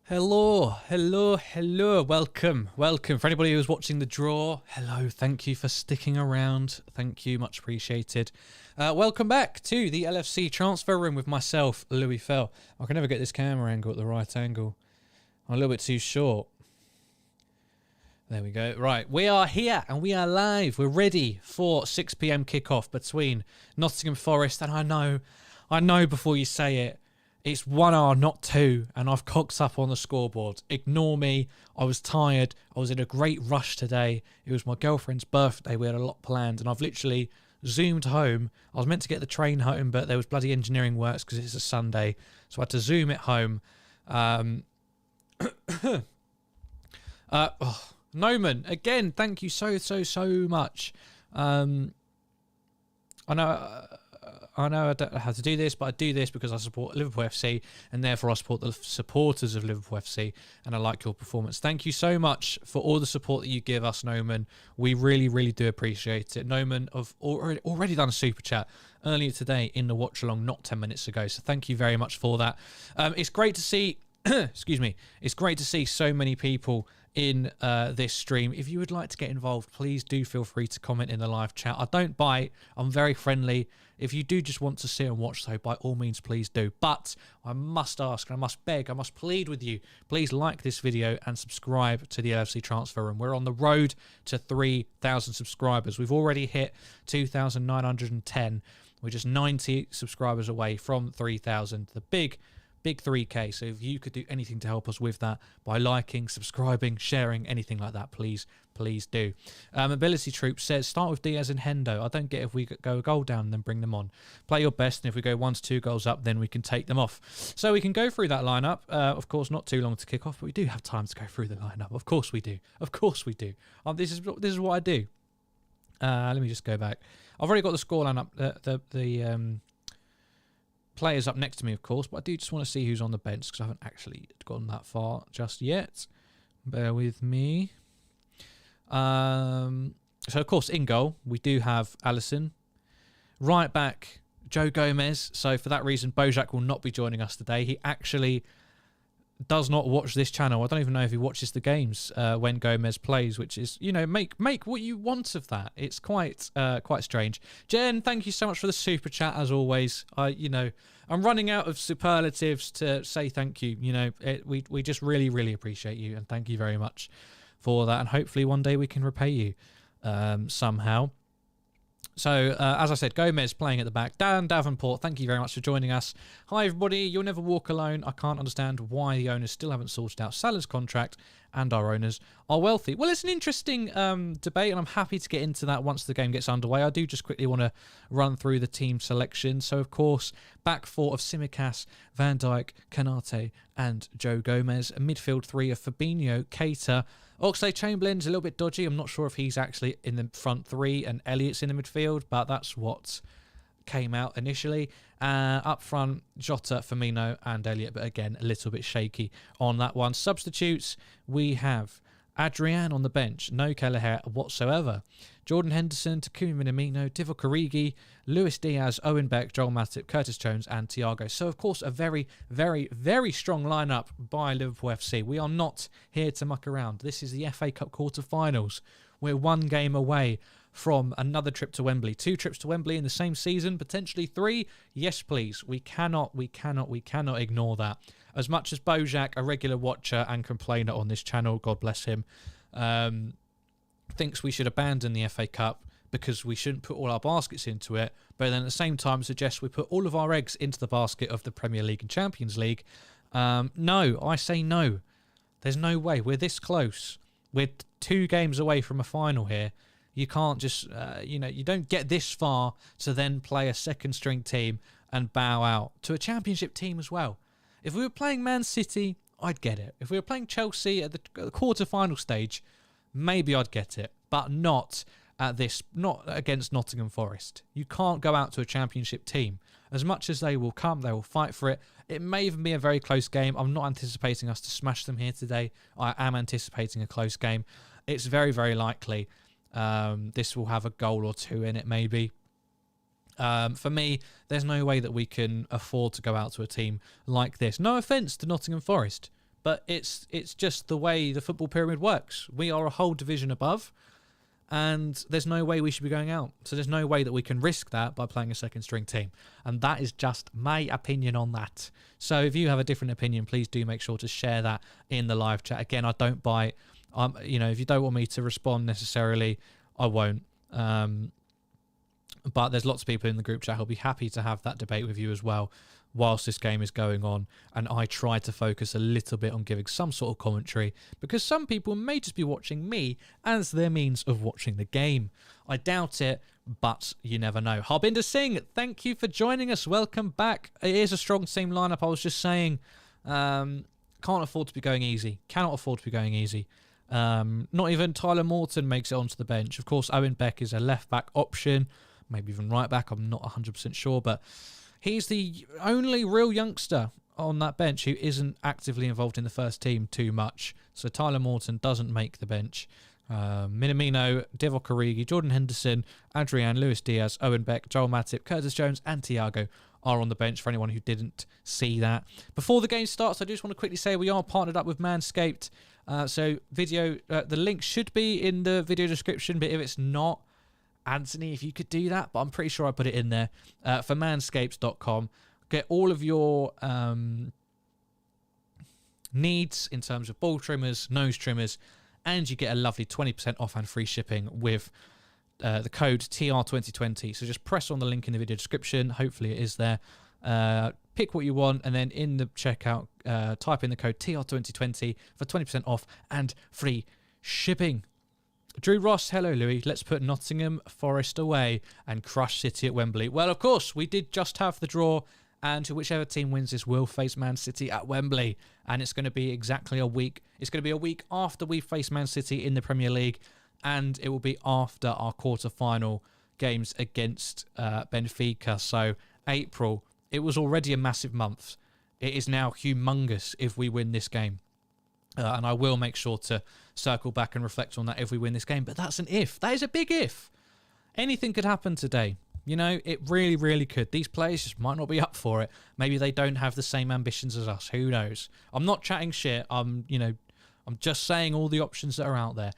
Hello, hello, hello, welcome. For anybody who's watching the draw, hello, thank you for sticking around. Thank you, much appreciated. Welcome back to the LFC Transfer Room with myself, Louis Fell. I can never get this camera angle at the right angle. I'm a little bit too short. There we go. Right, we are here and we are live. We're ready for 6 PM kickoff between Nottingham Forest, and I know before you say it, it's 1-1, not 2, and I've cocked up on the scoreboard. Ignore me. I was tired. I was in a great rush today. It was my girlfriend's birthday. We had a lot planned, and I've literally zoomed home. I was meant to get the train home, but there was bloody engineering works because it's a Sunday, so I had to zoom it home. Noman, again, thank you so much. I know I don't know how to do this, but I do this because I support Liverpool FC, and therefore I support the supporters of Liverpool FC, and I like your performance. Thank you so much for all the support that you give us, Noman. We really do appreciate it. Noman have already done a super chat earlier today in the Watchalong, not 10 minutes ago, so thank you very much for that. It's great to see, excuse me, it's great to see so many people in this stream. If you would like to get involved, please do feel free to comment in the live chat. I don't bite. I'm very friendly. If you do just want to sit and watch, though, by all means, please do. But I must ask, and I must beg, I must plead with you, please like this video and subscribe to the LFC Transfer Room. We're on the road to 3,000 subscribers. We've already hit 2,910. We're just 90 subscribers away from 3,000. The big 3K. So if you could do anything to help us with that by liking, subscribing, sharing, anything like that, please do. Ability Troop says, start with Diaz and Hendo. I don't get if we go a goal down and then bring them on. Play your best, and if we go 1 to 2 goals up, then we can take them off. So we can go through that lineup. Of course, not too long to kick off, but we do have time to go through the lineup. Of course we do. This is what I do. Let me just go back. I've already got the scoreline up. The players up next to me, of course, but I do just want to see who's on the bench because I haven't actually gone that far just yet. Bear with me. So, of course, in goal, we do have Alisson. Right back, Joe Gomez. So, for that reason, Bojack will not be joining us today. He actually does not watch this channel. I don't even know if he watches the games when Gomez plays, which is, you know, make what you want of that. It's quite strange. Jen, thank you so much for the super chat as always. I'm running out of superlatives to say thank you. You know, we just really appreciate you, and thank you very much for that. And hopefully one day we can repay you somehow. So, as I said, Gomez playing at the back. Dan Davenport, thank you very much for joining us. Hi, everybody. You'll never walk alone. I can't understand why the owners still haven't sorted out Salah's contract and our owners are wealthy. Well, it's an interesting debate, and I'm happy to get into that once the game gets underway. I do just quickly want to run through the team selection. So, of course, back 4 of Tsimikas, Van Dijk, Kanate, and Joe Gomez. A midfield 3 of Fabinho, Keita. Oxlade-Chamberlain's a little bit dodgy. I'm not sure if he's actually in the front 3 and Elliott's in the midfield, but that's what came out initially. Up front, Jota, Firmino, and Elliott, but again, a little bit shaky on that one. Substitutes, we have Adrian on the bench, no Kelleher whatsoever. Jordan Henderson, Takumi Minamino, Divock Origi, Luis Diaz, Owen Beck, Joel Matip, Curtis Jones, and Thiago. So, of course, a very strong lineup by Liverpool FC. We are not here to muck around. This is the FA Cup quarter-finals. We're 1 game away from another trip to Wembley. 2 trips to Wembley in the same season, potentially 3. Yes, please. We cannot ignore that. As much as Bojack, a regular watcher and complainer on this channel, God bless him, thinks we should abandon the FA Cup because we shouldn't put all our baskets into it, but then at the same time suggests we put all of our eggs into the basket of the Premier League and Champions League. No, I say no. There's no way. We're this close. We're 2 games away from a final here. You can't just, you don't get this far to then play a second-string team and bow out to a championship team as well. If we were playing Man City, I'd get it. If we were playing Chelsea at the quarter-final stage, maybe I'd get it, but not against Nottingham Forest. You can't go out to a championship team. As much as they will come, they will fight for it. It may even be a very close game. I'm not anticipating us to smash them here today. I am anticipating a close game. It's very likely this will have a goal or 2 in it, maybe. For me, there's no way that we can afford to go out to a team like this. No offence to Nottingham Forest, but it's just the way the football pyramid works. We are a whole division above, and there's no way we should be going out. So there's no way that we can risk that by playing a second string team. And that is just my opinion on that. So if you have a different opinion, please do make sure to share that in the live chat. Again, I don't bite. If you don't want me to respond necessarily, I won't. But there's lots of people in the group chat who'll be happy to have that debate with you as well whilst this game is going on. And I try to focus a little bit on giving some sort of commentary, because some people may just be watching me as their means of watching the game. I doubt it, but you never know. Harbinder Singh, thank you for joining us. Welcome back. It is a strong team lineup. I was just saying, can't afford to be going easy. Cannot afford to be going easy. Not even Tyler Morton makes it onto the bench. Of course, Owen Beck is a left-back option, maybe even right-back. I'm not 100% sure, but he's the only real youngster on that bench who isn't actively involved in the first team too much. So Tyler Morton doesn't make the bench. Minamino, Divock Origi, Jordan Henderson, Adrian, Luis Diaz, Owen Beck, Joel Matip, Curtis Jones and Thiago are on the bench, for anyone who didn't see that. Before the game starts, I just want to quickly say we are partnered up with Manscaped. So the link should be in the video description, but if it's not, Anthony, if you could do that, but I'm pretty sure I put it in there, for manscaped.com. Get all of your needs in terms of ball trimmers, nose trimmers, and you get a lovely 20% off and free shipping with the code TR2020. So just press on the link in the video description. Hopefully it is there. Pick what you want, and then in the checkout, type in the code TR2020 for 20% off and free shipping. Drew Ross, hello Louis. Let's put Nottingham Forest away and crush City at Wembley. Well, of course, we did just have the draw, and whichever team wins this will face Man City at Wembley. And it's going to be exactly a week. It's going to be a week after we face Man City in the Premier League, and it will be after our quarter-final games against Benfica. So April, it was already a massive month. It is now humongous if we win this game. And I will make sure to circle back and reflect on that if we win this game. But that's an if. That is a big if. Anything could happen today. You know, it really, really could. These players just might not be up for it. Maybe they don't have the same ambitions as us. Who knows? I'm not chatting shit. I'm just saying all the options that are out there.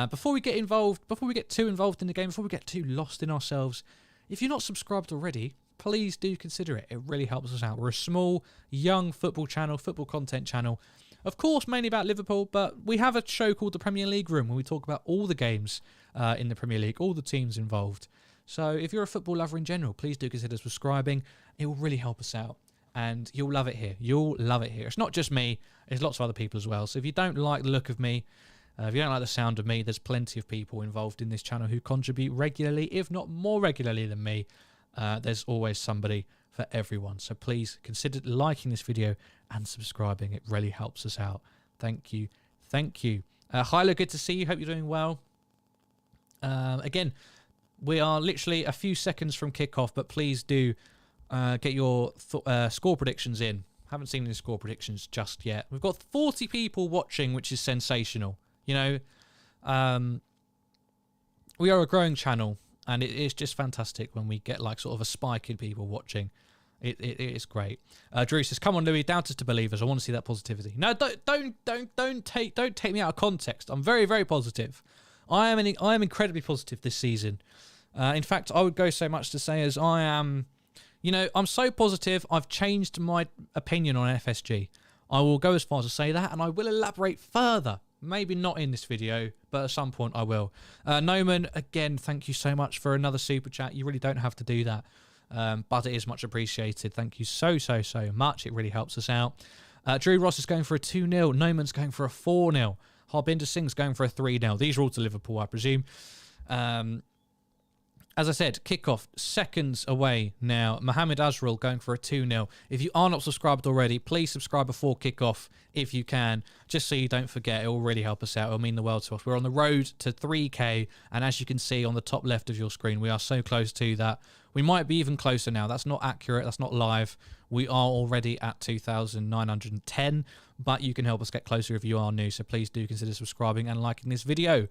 Before we get too involved in the game, before we get too lost in ourselves, if you're not subscribed already, please do consider it. It really helps us out. We're a small, young football channel, football content channel. Of course, mainly about Liverpool, but we have a show called the Premier League Room where we talk about all the games in the Premier League, all the teams involved. So if you're a football lover in general, please do consider subscribing. It will really help us out, and you'll love it here. You'll love it here. It's not just me. There's lots of other people as well. So if you don't like the look of me, if you don't like the sound of me, there's plenty of people involved in this channel who contribute regularly, if not more regularly than me. There's always somebody for everyone. So please consider liking this video and subscribing. It really helps us out. Thank you. Thank you. Hyla, good to see you. Hope you're doing well. Again, we are literally a few seconds from kickoff, but please do get your score predictions in. Haven't seen any score predictions just yet. We've got 40 people watching, which is sensational. You know, we are a growing channel, and it is just fantastic when we get like sort of a spike in people watching. It is great. Drew says, "Come on, Louis, doubt us to believers. I want to see that positivity." No, don't take me out of context. I'm very, very positive. I am incredibly positive this season. In fact, I would go so much to say as I am. You know, I'm so positive. I've changed my opinion on FSG. I will go as far as to say that, and I will elaborate further. Maybe not in this video, but at some point I will. Noman, again, thank you so much for another super chat. You really don't have to do that. But it is much appreciated. Thank you so much. It really helps us out. Drew Ross is going for a 2-0. Noman's going for a 4-0. Harbinder Singh's going for a 3-0. These are all to Liverpool, I presume. As I said, kickoff seconds away now. Mohamed Azrael going for a 2-0. If you are not subscribed already, please subscribe before kickoff if you can, just so you don't forget. It will really help us out. It will mean the world to us. We're on the road to 3K, and as you can see on the top left of your screen, we are so close to that. We might be even closer now. That's not accurate. That's not live. We are already at 2,910, but you can help us get closer if you are new, so please do consider subscribing and liking this video.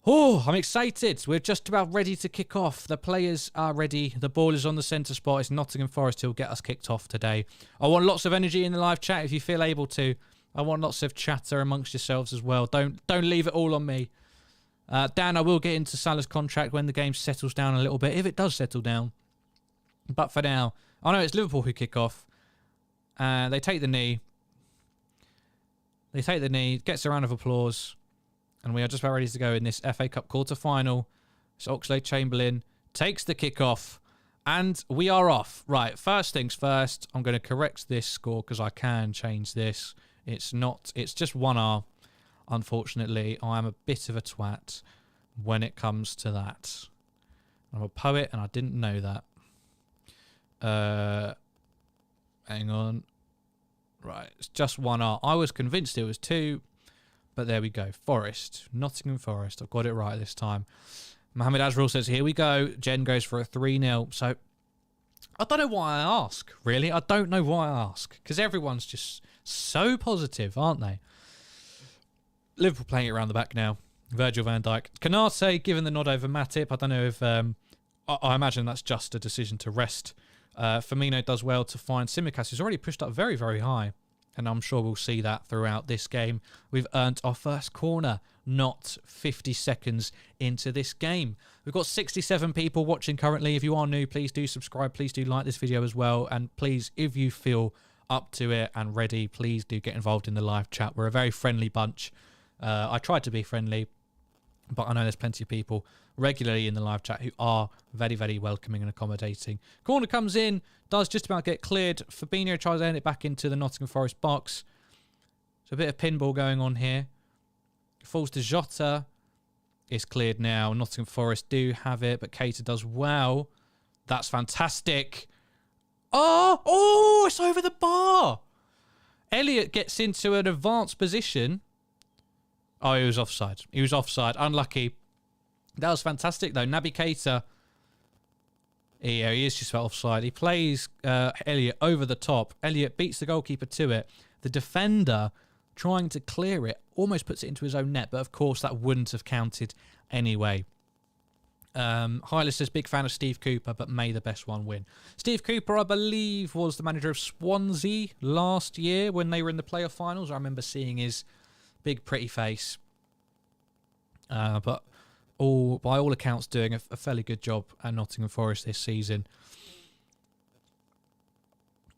Oh, I'm excited. We're just about ready to kick off. The players are ready. The ball is on the centre spot. It's Nottingham Forest who'll get us kicked off today. I want lots of energy in the live chat if you feel able to. I want lots of chatter amongst yourselves as well. Don't leave it all on me. Dan, I will get into Salah's contract when the game settles down a little bit, if it does settle down. But for now, I know it's Liverpool who kick off. They take the knee. Gets a round of applause. And we are just about ready to go in this FA Cup quarter-final. So Oxlade-Chamberlain takes the kickoff. And we are off. Right, first things first. I'm going to correct this score because I can change this. It's just 1R. Unfortunately, I am a bit of a twat when it comes to that. I'm a poet and I didn't know that. Hang on. Right, it's just 1R. I was convinced it was 2. But there we go. Forest. Nottingham Forest. I've got it right this time. Mohammed Azrael says, here we go. Jen goes for a 3-0. So, I don't know why I ask, really. I don't know why I ask. Because everyone's just so positive, aren't they? Liverpool playing it around the back now. Virgil van Dijk. Canate given the nod over Matip. I don't know if... I imagine that's just a decision to rest. Firmino does well to find Tsimikas, who's already pushed up very, very high. And I'm sure we'll see that throughout this game. We've earned our first corner, not 50 seconds into this game. We've got 67 people watching currently. If you are new, please do subscribe. Please do like this video as well. And please, if you feel up to it and ready, please do get involved in the live chat. We're a very friendly bunch. I try to be friendly, but I know there's plenty of people regularly in the live chat who are very, very welcoming and accommodating. Corner comes in, does just about get cleared. Fabinho tries to end it back into the Nottingham Forest box. So a bit of pinball going on here. Falls to Jota. It's cleared now. Nottingham Forest do have it, but Keita does well. That's fantastic. Oh, it's over the bar. Elliott gets into an advanced position. Oh, he was offside. He was offside. Unlucky. That was fantastic, though. Naby Keita. Yeah, he is just offside. He plays Elliott over the top. Elliott beats the goalkeeper to it. The defender, trying to clear it, almost puts it into his own net. But, of course, that wouldn't have counted anyway. Hylas says, big fan of Steve Cooper, but may the best one win. Steve Cooper, I believe, was the manager of Swansea last year when they were in the playoff finals. I remember seeing his big, pretty face. But by all accounts, doing a fairly good job at Nottingham Forest this season.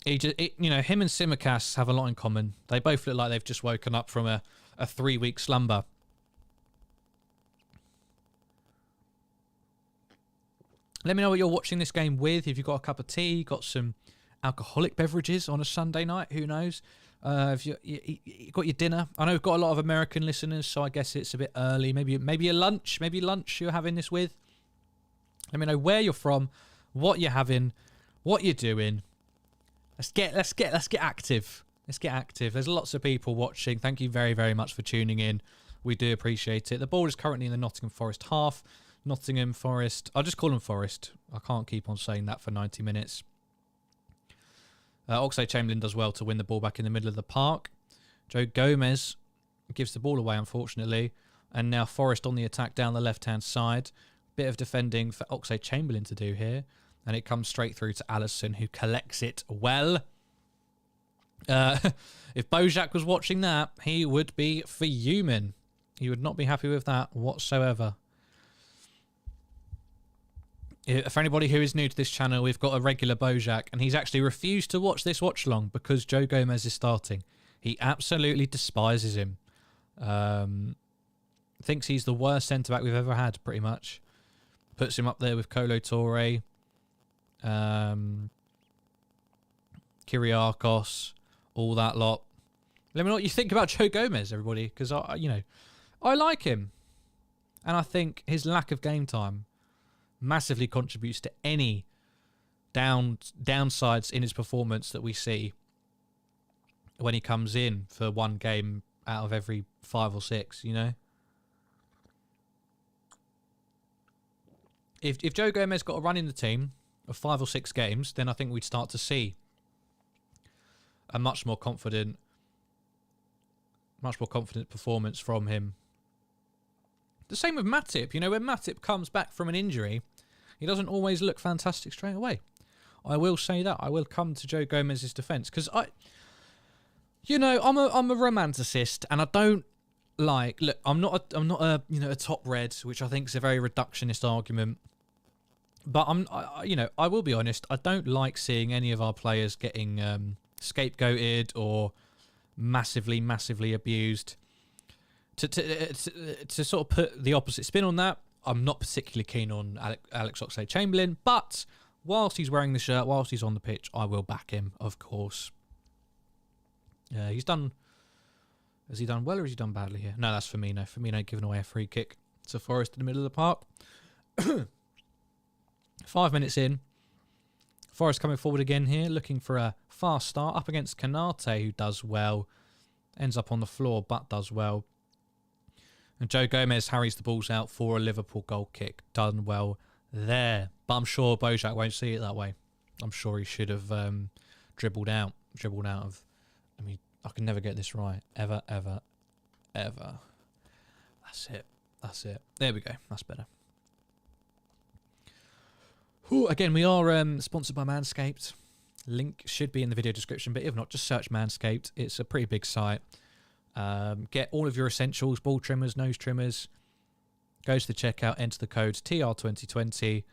Him and Tsimikas have a lot in common. They both look like they've just woken up from a 3-week slumber. Let me know what you're watching this game with. If you've got a cup of tea, got some alcoholic beverages on a Sunday night, who knows? If you got your dinner. I know we've got a lot of American listeners, so I guess it's a bit early. Maybe a lunch. Maybe lunch you're having this with. Let me know where you're from, what you're having, what you're doing. Let's get active. Let's get active. There's lots of people watching. Thank you very, very much for tuning in. We do appreciate it. The ball is currently in the Nottingham Forest half. Nottingham Forest. I'll just call them Forest. I can't keep on saying that for 90 minutes. Oxlade-Chamberlain does well to win the ball back in the middle of the park. Joe Gomez gives the ball away, unfortunately. And now Forest on the attack down the left-hand side. Bit of defending for Oxlade-Chamberlain to do here. And it comes straight through to Alisson, who collects it well. If Bojack was watching that, he would be fuming. He would not be happy with that whatsoever. For anybody who is new to this channel, we've got a regular Bojack, and he's actually refused to watch this watch-along because Joe Gomez is starting. He absolutely despises him. Thinks he's the worst centre-back we've ever had, pretty much. Puts him up there with Kolo Touré, Kyriakos, all that lot. Let me know what you think about Joe Gomez, everybody, because I like him, and I think his lack of game time massively contributes to any downsides in his performance that we see when he comes in for one game out of every 5 or 6, you know? If Joe Gomez got a run in the team of 5 or 6 games, then I think we'd start to see a much more confident performance from him. The same with Matip. You know, when Matip comes back from an injury, he doesn't always look fantastic straight away. I will say that. I will come to Joe Gomez's defence because I'm a romanticist, and I don't like. Look, I'm not a top red, which I think is a very reductionist argument. But I will be honest. I don't like seeing any of our players getting scapegoated or massively abused. To sort of put the opposite spin on that, I'm not particularly keen on Alex Oxlade-Chamberlain, but whilst he's wearing the shirt, whilst he's on the pitch, I will back him, of course. Has he done well or has he done badly here? No, that's Firmino. Firmino giving away a free kick to Forest in the middle of the park. 5 minutes in. Forest coming forward again here, looking for a fast start up against Kanate, who does well. Ends up on the floor, but does well. And Joe Gomez harries the balls out for a Liverpool goal kick. Done well there. But I'm sure Bojack won't see it that way. I'm sure he should have dribbled out of... I mean, I can never get this right. Ever. That's it. There we go. That's better. Ooh, again, we are sponsored by Manscaped. Link should be in the video description, but if not, just search Manscaped. It's a pretty big site. Get all of your essentials, ball trimmers, nose trimmers. Go to the checkout, enter the codes TR2020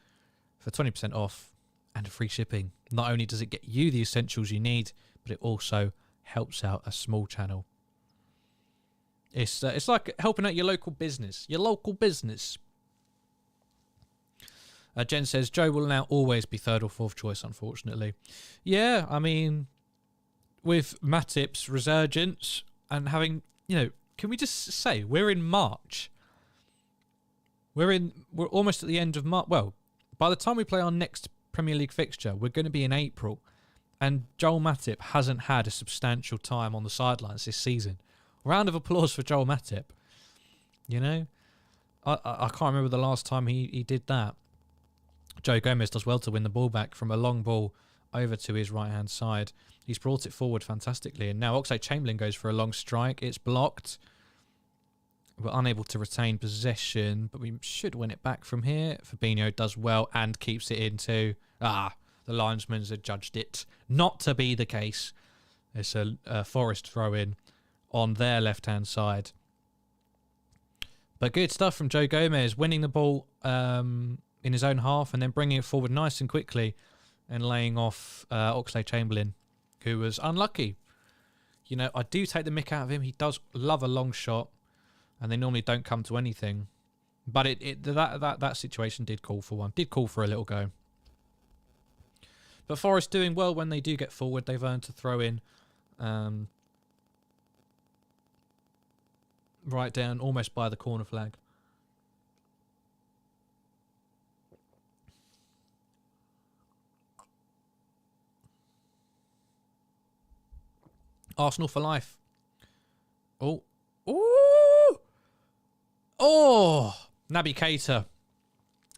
for 20% off and free shipping. Not only does it get you the essentials you need, but it also helps out a small channel. It's like helping out your local business. Jen says, Joe will now always be third or fourth choice, unfortunately. Yeah, I mean, with Matip's resurgence and having, can we just say we're in March? We're almost at the end of March. Well, by the time we play our next Premier League fixture, we're going to be in April. And Joel Matip hasn't had a substantial time on the sidelines this season. Round of applause for Joel Matip. I can't remember the last time he did that. Joe Gomez does well to win the ball back from a long ball over to his right-hand side. He's brought it forward fantastically. And now Oxlade-Chamberlain goes for a long strike. It's blocked. We're unable to retain possession, but we should win it back from here. Fabinho does well and keeps it into... the linesmen have judged it not to be the case. It's a Forest throw-in on their left-hand side. But good stuff from Joe Gomez, winning the ball in his own half and then bringing it forward nice and quickly and laying off Oxlade-Chamberlain, who was unlucky. I do take the mick out of him. He does love a long shot, and they normally don't come to anything. But that situation did call for one. Did call for a little go. But Forest doing well when they do get forward. They've earned to throw in right down, almost by the corner flag. Arsenal for life. Oh. Ooh. Oh. Naby Keita.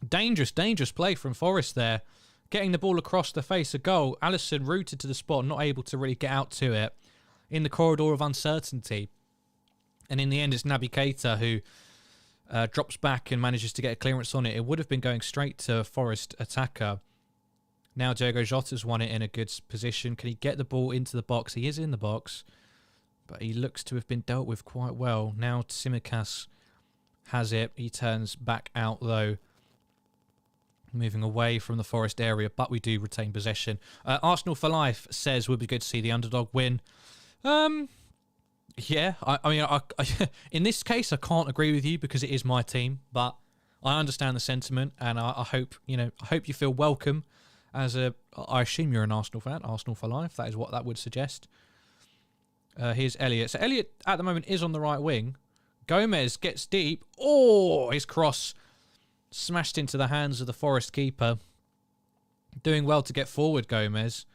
Dangerous play from Forest there. Getting the ball across the face of goal. Alisson rooted to the spot, not able to really get out to it. In the corridor of uncertainty. And in the end, it's Naby Keita who drops back and manages to get a clearance on it. It would have been going straight to a Forest attacker. Now Diogo Jota's won it in a good position. Can he get the ball into the box? He is in the box, but he looks to have been dealt with quite well. Now Tsimikas has it. He turns back out, though, moving away from the Forest area, but we do retain possession. Arsenal for life says would be good to see the underdog win. Yeah, I mean, in this case, I can't agree with you because it is my team, but I understand the sentiment, and I hope you feel welcome. I assume you're an Arsenal fan, Arsenal for life. That is what that would suggest. Here's Elliot. So Elliot at the moment is on the right wing. Gomez gets deep. Oh, his cross smashed into the hands of the Forest keeper. Doing well to get forward, Gomez.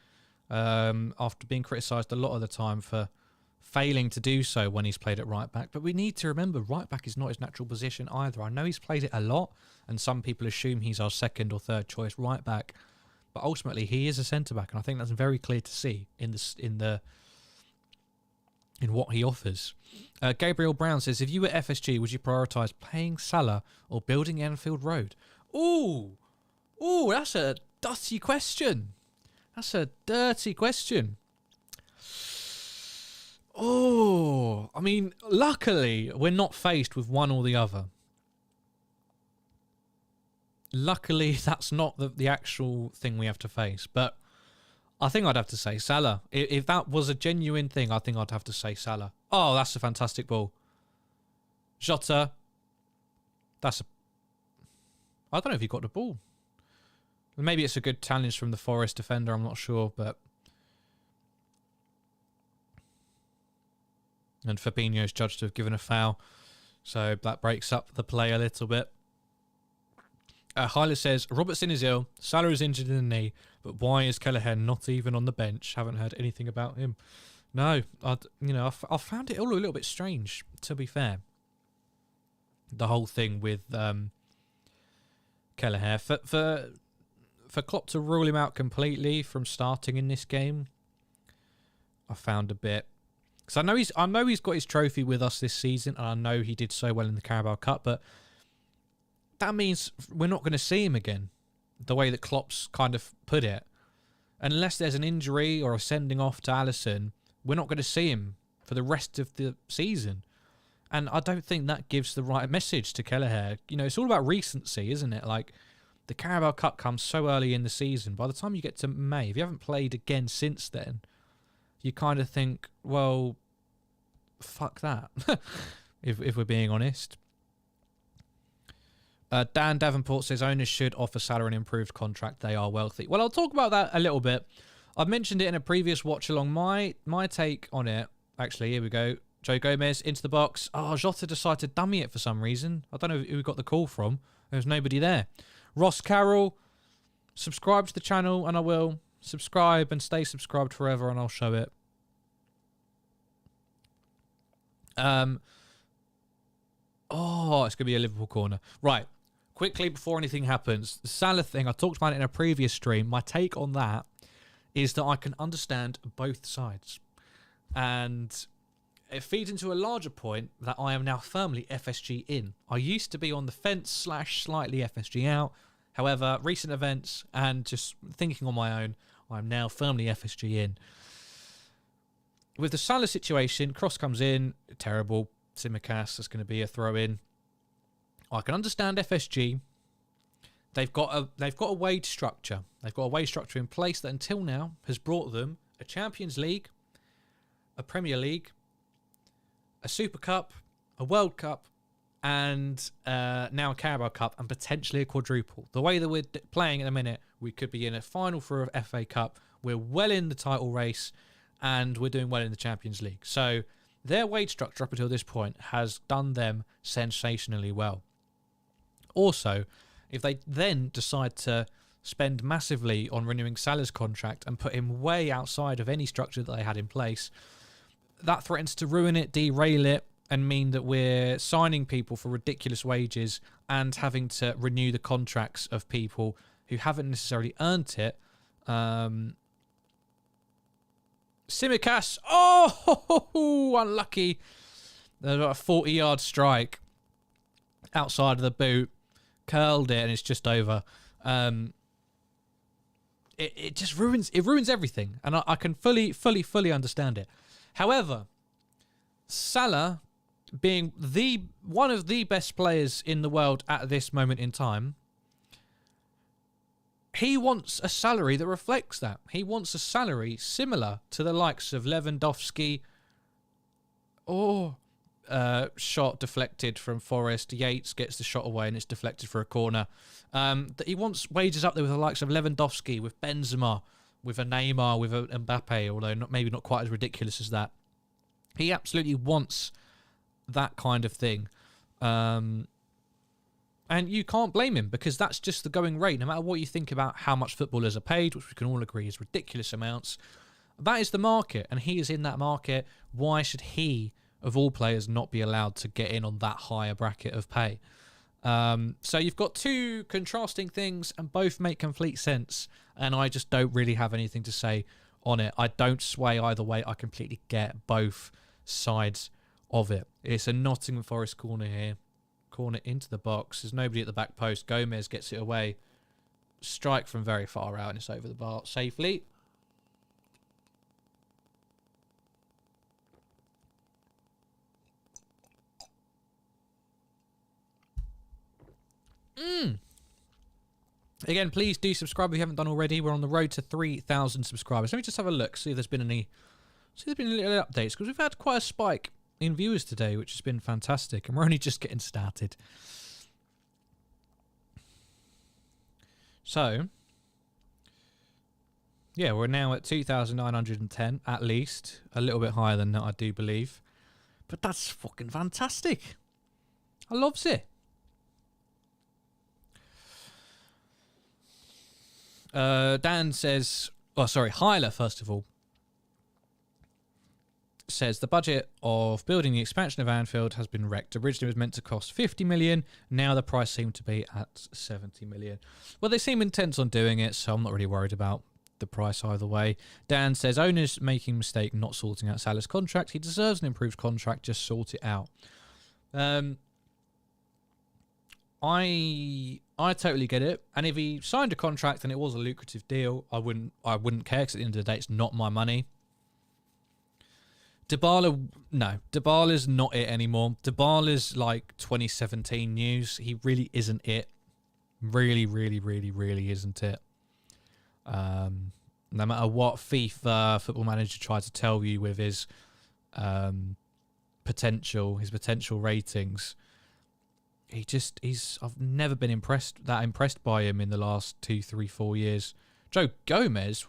After being criticised a lot of the time for failing to do so when he's played at right back. But we need to remember right back is not his natural position either. I know he's played it a lot, and some people assume he's our second or third choice right back. But ultimately, he is a centre-back, and I think that's very clear to see in the in what he offers. Gabriel Brown says, if you were FSG, would you prioritise paying Salah or building Anfield Road? Ooh, that's a dirty question. That's a dirty question. Oh, I mean, luckily, we're not faced with one or the other. Luckily, that's not the actual thing we have to face. But I think I'd have to say Salah. If that was a genuine thing, I think I'd have to say Salah. Oh, that's a fantastic ball. Jota. I don't know if he got the ball. Maybe it's a good challenge from the Forest defender. I'm not sure, but... And Fabinho's judged to have given a foul. So that breaks up the play a little bit. Hyla says, Robertson is ill. Salah is injured in the knee. But why is Kelleher not even on the bench? Haven't heard anything about him. No, I found it all a little bit strange, to be fair. The whole thing with Kelleher. For Klopp to rule him out completely from starting in this game, I found a bit... Because I know he's got his trophy with us this season, and I know he did so well in the Carabao Cup, but that means we're not going to see him again, the way that Klopp's kind of put it. Unless there's an injury or a sending off to Alisson, we're not going to see him for the rest of the season. And I don't think that gives the right message to Kelleher. You know, it's all about recency, isn't it? Like, the Carabao Cup comes so early in the season. By the time you get to May, if you haven't played again since then, you kind of think, well, fuck that, if we're being honest. Dan Davenport says owners should offer Salah an improved contract. They are wealthy. Well, I'll talk about that a little bit. I've mentioned it in a previous watch-along. My take on it, actually, here we go. Joe Gomez into the box. Oh, Jota decided to dummy it for some reason. I don't know who we got the call from. There's nobody there. Ross Carroll, subscribe to the channel, and I will. Subscribe and stay subscribed forever, and I'll show it. Oh, it's going to be a Liverpool corner. Right. Quickly, before anything happens, the Salah thing, I talked about it in a previous stream. My take on that is that I can understand both sides. And it feeds into a larger point that I am now firmly FSG in. I used to be on the fence / slightly FSG out. However, recent events and just thinking on my own, I'm now firmly FSG in. With the Salah situation, cross comes in, terrible. Simicast, that's going to be a throw-in. I can understand FSG. They've got a wage structure. They've got a wage structure in place that until now has brought them a Champions League, a Premier League, a Super Cup, a World Cup, and now a Carabao Cup, and potentially a quadruple. The way that we're playing at the minute, we could be in a final for a FA Cup. We're well in the title race, and we're doing well in the Champions League. So their wage structure up until this point has done them sensationally well. Also, if they then decide to spend massively on renewing Salah's contract and put him way outside of any structure that they had in place, that threatens to ruin it, derail it, and mean that we're signing people for ridiculous wages and having to renew the contracts of people who haven't necessarily earned it. Simicast, oh, unlucky. There's a 40-yard strike outside of the boot, curled it, and it's just over. It just ruins everything, and I can fully understand it. However, Salah, being one of the best players in the world at this moment in time, he wants a salary that reflects that. He wants a salary similar to the likes of Lewandowski, or shot deflected from Forest. Yates gets the shot away and it's deflected for a corner. That he wants wages up there with the likes of Lewandowski, with Benzema, with a Neymar, with a Mbappe, although maybe not quite as ridiculous as that. He absolutely wants that kind of thing. And you can't blame him, because that's just the going rate. No matter what you think about how much footballers are paid, which we can all agree is ridiculous amounts, that is the market, and he is in that market. Why should he, of all players, not be allowed to get in on that higher bracket of pay? So you've got two contrasting things, and both make complete sense, and I just don't really have anything to say on it. I don't sway either way. I completely get both sides of it. It's a Nottingham Forest corner here. Corner into the box. There's nobody at the back post. Gomez gets it away. Strike from very far out, and it's over the bar safely. Again, please do subscribe if you haven't done already. We're on the road to 3,000 subscribers. Let me just have a look, see if there's been any little updates, because we've had quite a spike in viewers today, which has been fantastic, and we're only just getting started. So, yeah, we're now at 2,910 at least, a little bit higher than that, I do believe, but that's fucking fantastic. I loves it. Dan says, Hyler, first of all, says the budget of building the expansion of Anfield has been wrecked. Originally it was meant to cost 50 million. Now the price seemed to be at 70 million. Well, they seem intent on doing it, so I'm not really worried about the price either way. Dan says owners making mistake not sorting out Salah's contract. He deserves an improved contract. Just sort it out. I totally get it, and if he signed a contract and it was a lucrative deal, I wouldn't care, because at the end of the day, it's not my money. Dybala's not it anymore. Dybala's like 2017 news. He really isn't it. Really, really, really, really isn't it. No matter what FIFA Football Manager tried to tell you with his potential ratings, I've never been that impressed by him in the last 2, 3, 4 years. Joe Gomez,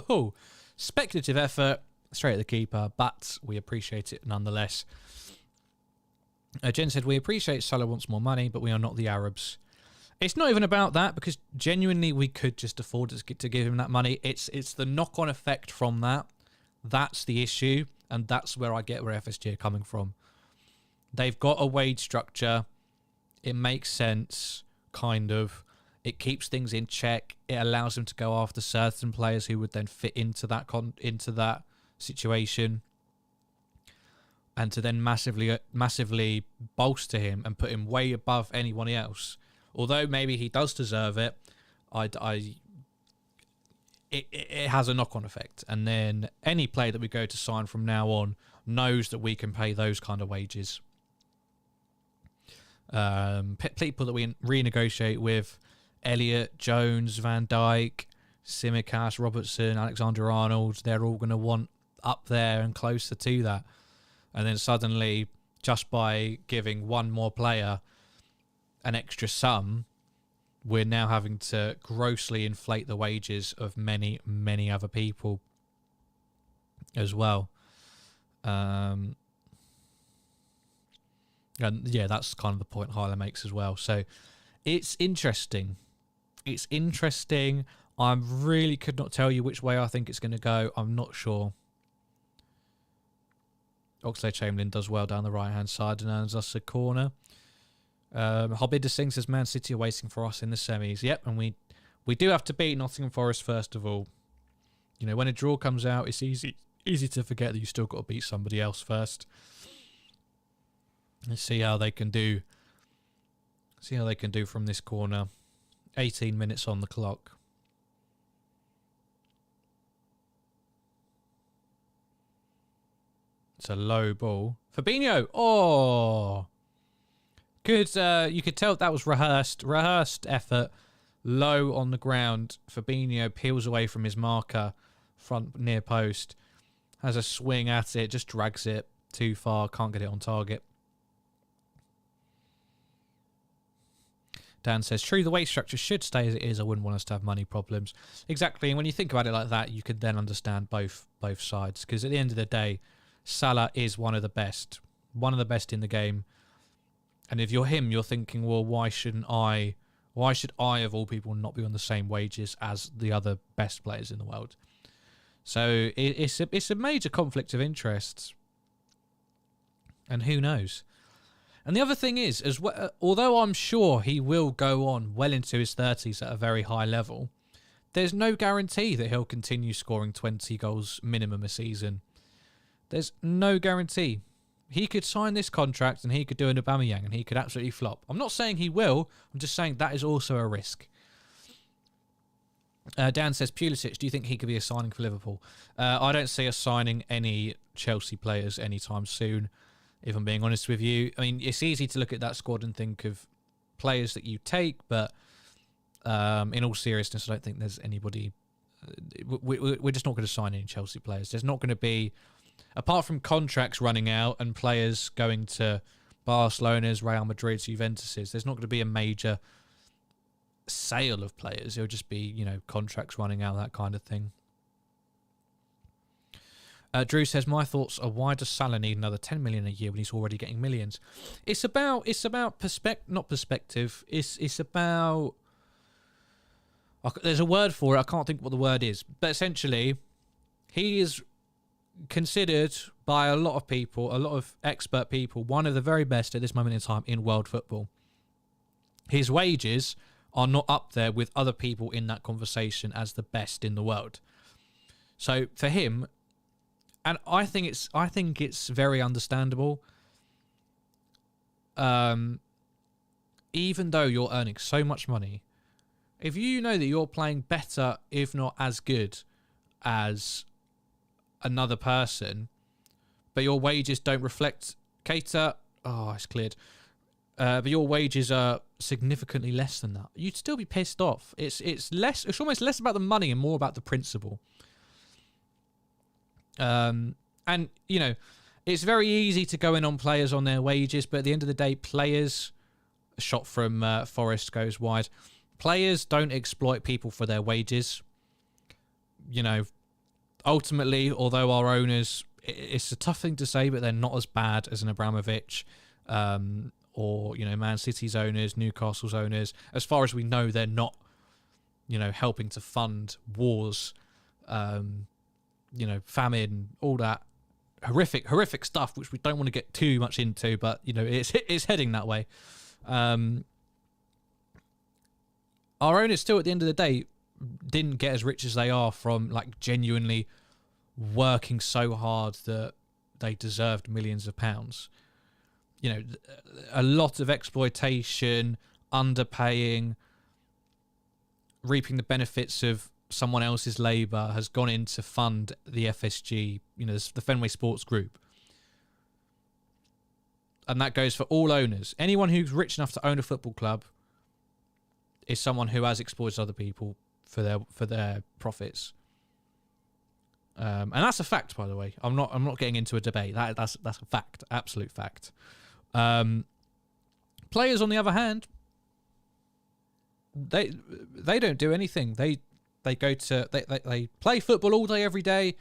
whoo, speculative effort, straight at the keeper, but we appreciate it nonetheless. Jen said, we appreciate Salah wants more money, but we are not the Arabs. It's not even about that, because genuinely we could just afford to give him that money. It's the knock-on effect from that. That's the issue, and that's where I get where FSG are coming from. They've got a wage structure. It makes sense, kind of. It keeps things in check. It allows them to go after certain players who would then fit into that situation, and to then massively bolster him and put him way above anyone else. Although maybe he does deserve it, it has a knock-on effect. And then any player that we go to sign from now on knows that we can pay those kind of wages. People that we renegotiate with, Elliott, Jones, Van Dijk, Tsimikas, Robertson, Alexander-Arnold, they're all going to want up there and closer to that. And then suddenly, just by giving one more player an extra sum, we're now having to grossly inflate the wages of many, many other people as well. And yeah, that's kind of the point Hyler makes as well. So it's interesting. It's interesting. I really could not tell you which way I think it's going to go. I'm not sure. Oxlade-Chamberlain does well down the right-hand side and earns us a corner. Hobbida Singh says Man City are waiting for us in the semis. Yep, and we do have to beat Nottingham Forest first of all. You know, when a draw comes out, it's easy to forget that you still got to beat somebody else first. Let's see how they can do. See how they can do from this corner. 18 minutes on the clock. It's a low ball. Fabinho. Oh. Good. You could tell that was rehearsed. Rehearsed effort. Low on the ground. Fabinho peels away from his marker. Front near post. Has a swing at it. Just drags it too far. Can't get it on target. Dan says, true, the wage structure should stay as it is. I wouldn't want us to have money problems. Exactly. And when you think about it like that, you could then understand both sides. Because at the end of the day, Salah is one of the best. One of the best in the game. And if you're him, you're thinking, well, why should I, of all people, not be on the same wages as the other best players in the world? So it's a major conflict of interests. And who knows? And the other thing is, as well, although I'm sure he will go on well into his 30s at a very high level, there's no guarantee that he'll continue scoring 20 goals minimum a season. There's no guarantee. He could sign this contract and he could do an Aubameyang and he could absolutely flop. I'm not saying he will. I'm just saying that is also a risk. Dan says, Pulisic, do you think he could be a signing for Liverpool? I don't see us signing any Chelsea players anytime soon, if I'm being honest with you. I mean, it's easy to look at that squad and think of players that you take, but in all seriousness, I don't think there's anybody... We're just not going to sign any Chelsea players. There's not going to be... Apart from contracts running out and players going to Barcelona's, Real Madrid's, Juventus's, there's not going to be a major sale of players. It'll just be, contracts running out, that kind of thing. Drew says, my thoughts are, why does Salah need another 10 million a year when he's already getting millions? It's about not perspective. It's about... There's a word for it. I can't think what the word is. But essentially, he is considered by a lot of people, a lot of expert people, one of the very best at this moment in time in world football. His wages are not up there with other people in that conversation as the best in the world. So for him, and I think it's very understandable. Even though you're earning so much money, if you know that you're playing better, if not as good as another person, but your wages don't reflect Keita, it's cleared. But your wages are significantly less than that, you'd still be pissed off. It's almost less about the money and more about the principle. And it's very easy to go in on players on their wages, but at the end of the day, players, a shot from Forest goes wide. Players don't exploit people for their wages. Ultimately, although our owners, it's a tough thing to say, but they're not as bad as an Abramovich, or Man City's owners, Newcastle's owners. As far as we know, they're not, helping to fund wars, famine, all that horrific stuff, which we don't want to get too much into, but it's heading that way. Our owners still, at the end of the day, didn't get as rich as they are from genuinely working so hard that they deserved millions of pounds. A lot of exploitation, underpaying, reaping the benefits of someone else's labour has gone in to fund the FSG, the Fenway Sports Group. And that goes for all owners. Anyone who's rich enough to own a football club is someone who has exploited other people for their profits. And that's a fact, by the way. I'm not getting into a debate. That's a fact, absolute fact. Players, on the other hand, they don't do anything. They play football all day, every day.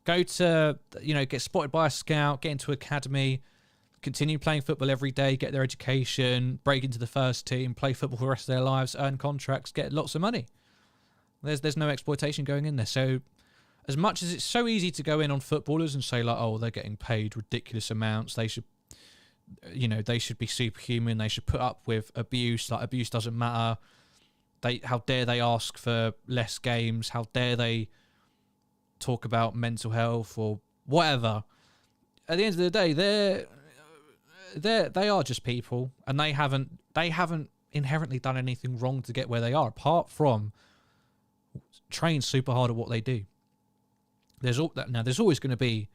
Go to get spotted by a scout, get into academy, continue playing football every day, get their education, break into the first team, play football for the rest of their lives, earn contracts, get lots of money. There's no exploitation going in there. So as much as it's so easy to go in on footballers and say they're getting paid ridiculous amounts, they should be superhuman, they should put up with abuse, abuse doesn't matter. How dare they ask for less games? How dare they talk about mental health or whatever? At the end of the day, they are just people, and they haven't inherently done anything wrong to get where they are, apart from train super hard at what they do. There's always going to be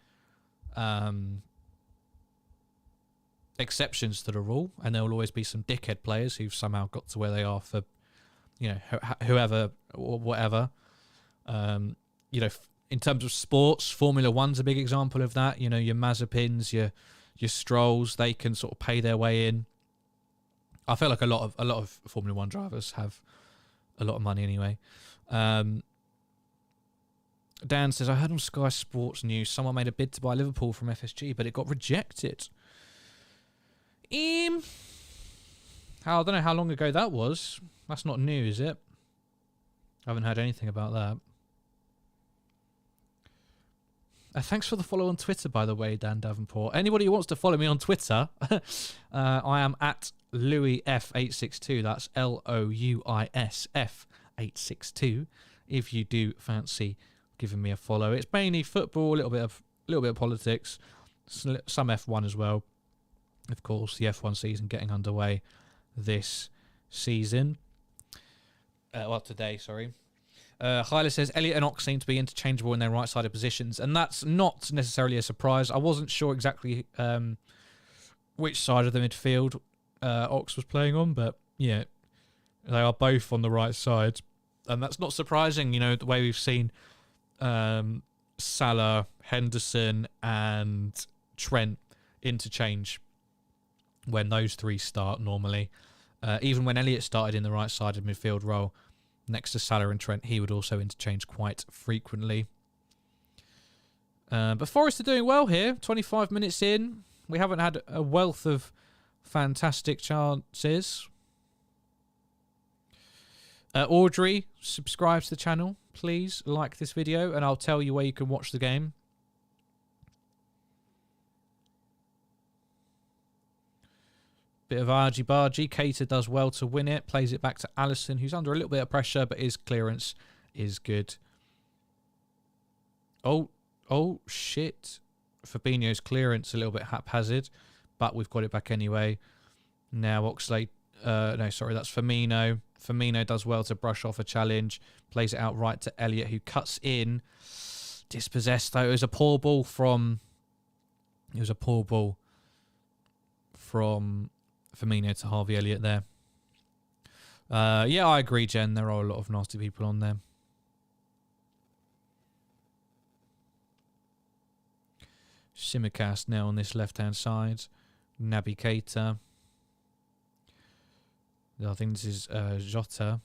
exceptions to the rule, and there will always be some dickhead players who've somehow got to where they are for whoever or whatever. In terms of sports, Formula One's a big example of that. Your Mazepins, your Strolls, they can sort of pay their way in. I feel like a lot of Formula One drivers have a lot of money anyway. Dan says, I heard on Sky Sports News someone made a bid to buy Liverpool from FSG, but it got rejected. I don't know how long ago that was. That's not new, is it? I haven't heard anything about that. Thanks for the follow on Twitter, by the way, Dan Davenport. Anybody who wants to follow me on Twitter, I am at LouisF862. That's LOUISF862. If you do fancy giving me a follow. It's mainly football, a little bit of little bit of politics, some F1 as well. Of course, the F1 season getting underway this season. Today, sorry. Hyla says, Elliott and Ox seem to be interchangeable in their right-sided positions, and that's not necessarily a surprise. I wasn't sure exactly which side of the midfield Ox was playing on, but yeah, they are both on the right side, and that's not surprising, you know, the way we've seen Salah, Henderson, and Trent interchange when those three start normally. Even when Elliott started in the right-sided midfield role, next to Salah and Trent, he would also interchange quite frequently. But Forest are doing well here. 25 minutes in. We haven't had a wealth of fantastic chances. Audrey, subscribe to the channel. Please like this video, and I'll tell you where you can watch the game. Bit of argy-bargy. Keita does well to win it. Plays it back to Alisson, who's under a little bit of pressure, but his clearance is good. Oh, shit. Fabinho's clearance a little bit haphazard, but we've got it back anyway. Now Oxlade... no, sorry, that's Firmino. Firmino does well to brush off a challenge. Plays it out right to Elliott, who cuts in. Dispossessed, though. It was a poor ball from... Firmino to Harvey Elliott there. Yeah, I agree, Jen. There are a lot of nasty people on there. Simicast now on this left-hand side. Naby Keita. I think this is Jota.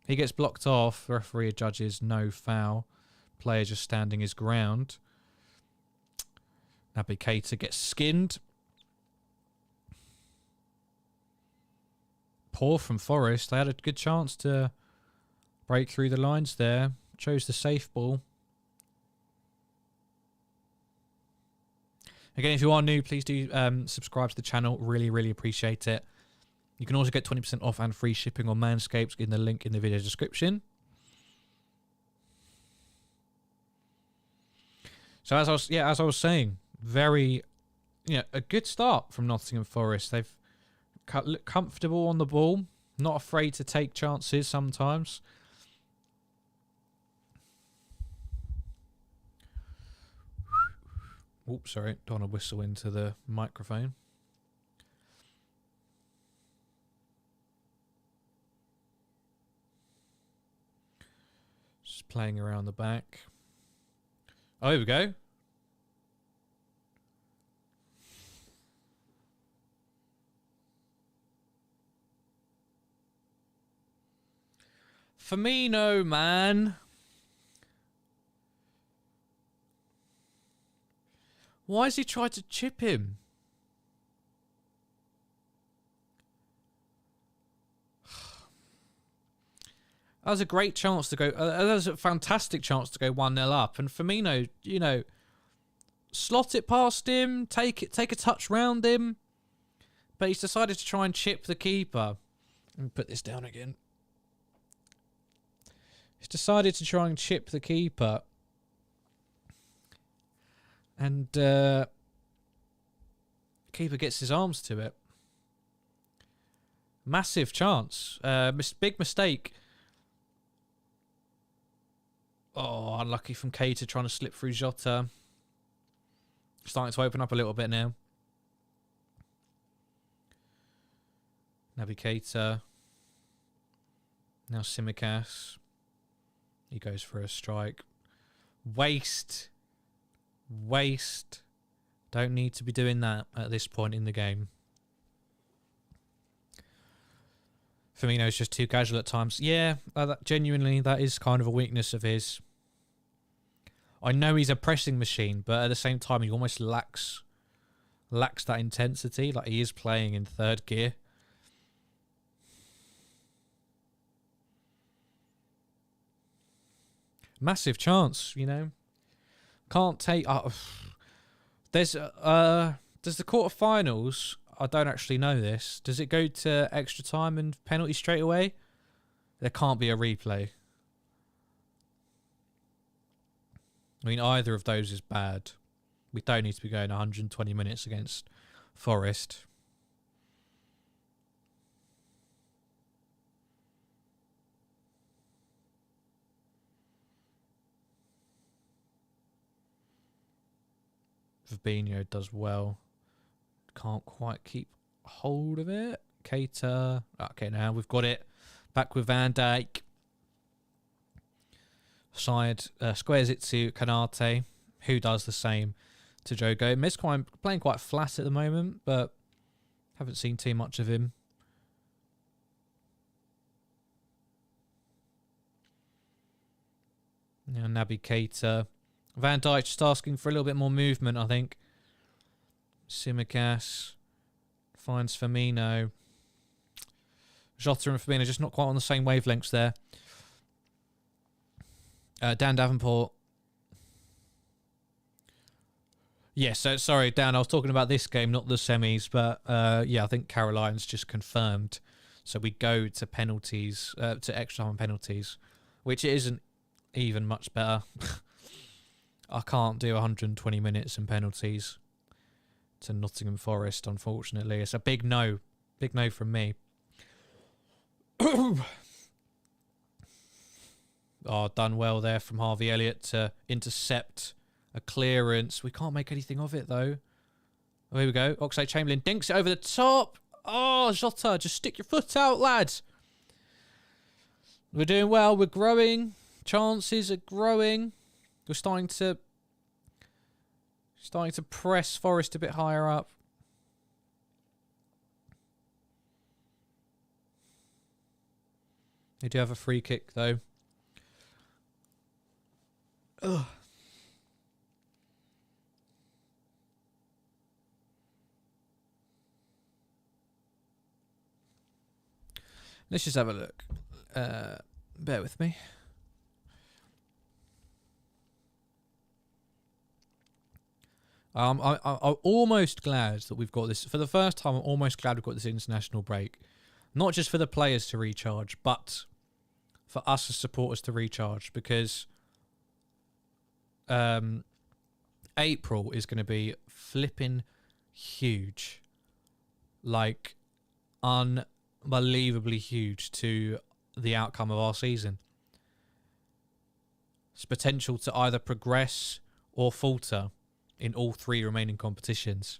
He gets blocked off. The referee judges no foul. Player just standing his ground. Naby Keita gets skinned. Poor from Forest. They had a good chance to break through the lines there. Chose the safe ball. Again, if you are new, please do subscribe to the channel. Really, really appreciate it. You can also get 20% off and free shipping on Manscaped in the link in the video description. So as I was saying, very, a good start from Nottingham Forest. They've look comfortable on the ball, not afraid to take chances sometimes. Oops, sorry, don't want to whistle into the microphone. Just playing around the back. Oh, here we go. Firmino, man. Why has he tried to chip him? That was a great chance to go. That was a fantastic chance to go 1-0 up. And Firmino, slot it past him, take a touch round him. But he's decided to try and chip the keeper. Let me put this down again. He's decided to try and chip the keeper. And keeper gets his arms to it. Massive chance. Big mistake. Oh, unlucky from Keita trying to slip through Jota. Starting to open up a little bit now. Naby Keita. Now Simicast. He goes for a strike. Waste. Don't need to be doing that at this point in the game. Firmino's just too casual at times. Yeah, genuinely, that is kind of a weakness of his. I know he's a pressing machine, but at the same time, he almost lacks that intensity. Like he is playing in third gear. Massive chance, Can't take. Does the quarterfinals? I don't actually know this. Does it go to extra time and penalty straight away? There can't be a replay. I mean, either of those is bad. We don't need to be going 120 minutes against Forest. Fabinho does well. Can't quite keep hold of it. Keita. Okay, now we've got it. Back with Van Dijk. Side squares it to Kanate, who does the same to Joe Gomez. Playing quite flat at the moment, but haven't seen too much of him. Now Naby Keita. Van Dijk just asking for a little bit more movement, I think. Simicas finds Firmino. Jota and Firmino just not quite on the same wavelengths there. Dan Davenport. Yeah, so sorry, Dan, I was talking about this game, not the semis, but yeah, I think Caroline's just confirmed. So we go to penalties, to extra time penalties, which isn't even much better. I can't do 120 minutes in penalties to Nottingham Forest, unfortunately. It's a big no from me. Oh, done well there from Harvey Elliott to intercept a clearance. We can't make anything of it, though. Oh, here we go. Oxlade-Chamberlain dinks it over the top. Oh, Jota, just stick your foot out, lads. We're doing well. We're growing. Chances are growing. We're starting to press Forest a bit higher up. They do have a free kick, though. Ugh. Let's just have a look. Bear with me. I'm almost glad that we've got this. For the first time, I'm almost glad we've got this international break. Not just for the players to recharge, but for us as supporters to recharge. Because April is going to be flipping huge. Like, unbelievably huge to the outcome of our season. It's potential to either progress or falter in all three remaining competitions.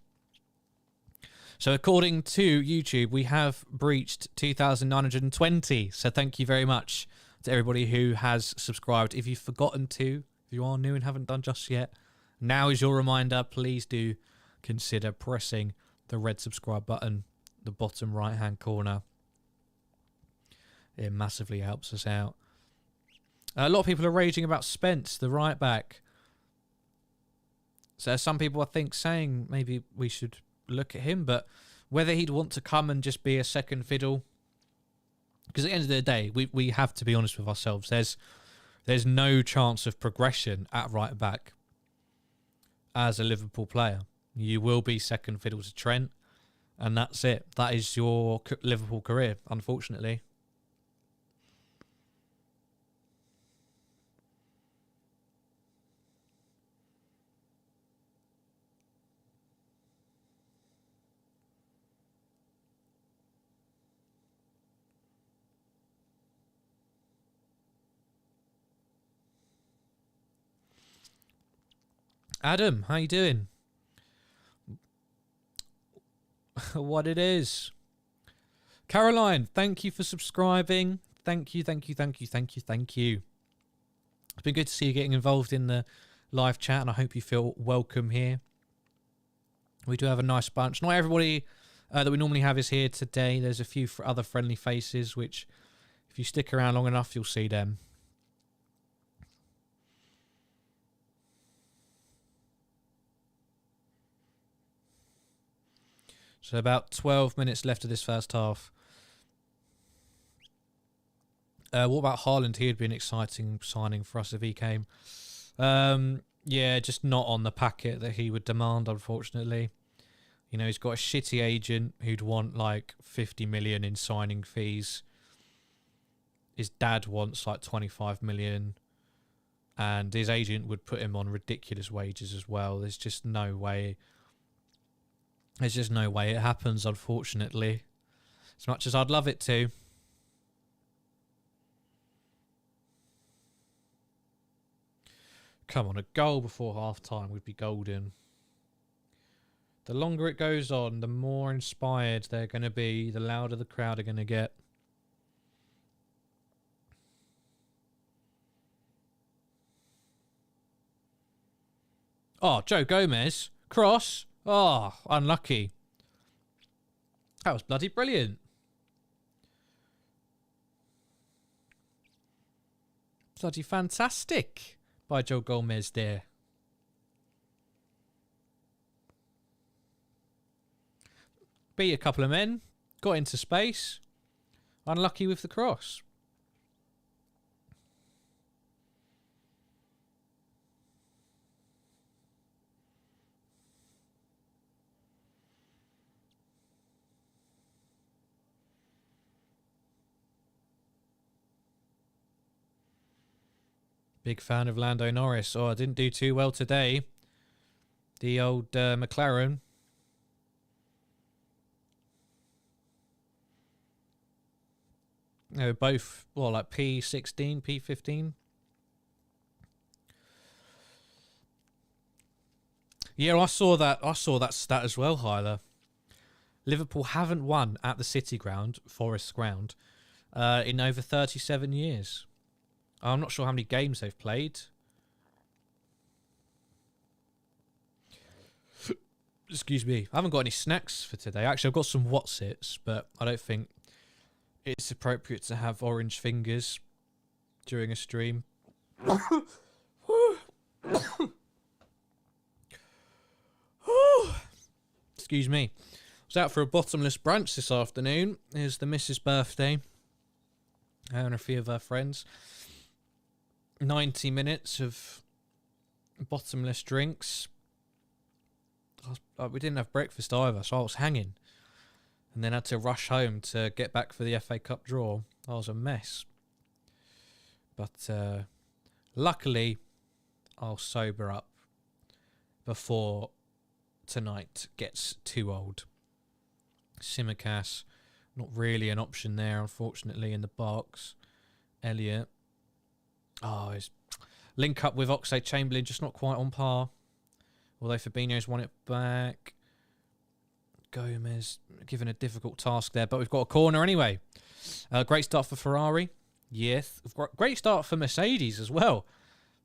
So according to YouTube, we have breached 2,920. So thank you very much to everybody who has subscribed. If you've forgotten to, if you are new and haven't done just yet, now is your reminder. Please do consider pressing the red subscribe button, the bottom right-hand corner. It massively helps us out. A lot of people are raging about Spence, the right back. So some people, I think, saying maybe we should look at him, but whether he'd want to come and just be a second fiddle, because at the end of the day, we have to be honest with ourselves. There's no chance of progression at right back as a Liverpool player. You will be second fiddle to Trent, and that's it. That is your Liverpool career, unfortunately. Adam, how you doing? What it is. Caroline, thank you for subscribing. Thank you. It's been good to see you getting involved in the live chat, and I hope you feel welcome here. We do have a nice bunch. Not everybody that we normally have is here today. There's a few other friendly faces, which if you stick around long enough, you'll see them. So about 12 minutes left of this first half. What about Haaland? He would be an exciting signing for us if he came. Yeah, just not on the packet that he would demand, unfortunately. You know, he's got a shitty agent who'd want like 50 million in signing fees. His dad wants like 25 million. and his agent would put him on ridiculous wages as well. There's just no way. There's just no way it happens, unfortunately. As much as I'd love it to. Come on, a goal before half-time would be golden. The longer it goes on, the more inspired they're going to be, the louder the crowd are going to get. Oh, Joe Gomez. Cross. Oh, unlucky. That was bloody brilliant. Bloody fantastic by Joe Gomez there. Beat a couple of men. Got into space. Unlucky with the cross. Big fan of Lando Norris. Oh, I didn't do too well today. The old McLaren. They were both, well, like P16, P15. Yeah, I saw that stat as well, Hyler. Liverpool haven't won at the City Ground, Forest Ground, in over 37 years. I'm not sure how many games they've played. Excuse me. I haven't got any snacks for today. Actually, I've got some Wotsits, but I don't think it's appropriate to have orange fingers during a stream. Excuse me. I was out for a bottomless brunch this afternoon. It was the missus' birthday. And a few of her friends. 90 minutes of bottomless drinks. We didn't have breakfast either, so I was hanging. And then had to rush home to get back for the FA Cup draw. I was a mess. But luckily, I'll sober up before tonight gets too old. Simicast, not really an option there, unfortunately, in the box. Elliot. Oh, his link up with Oxlade-Chamberlain, just not quite on par. Although Fabinho's won it back. Gomez given a difficult task there, but we've got a corner anyway. Great start for Ferrari. Yes. Great start for Mercedes as well.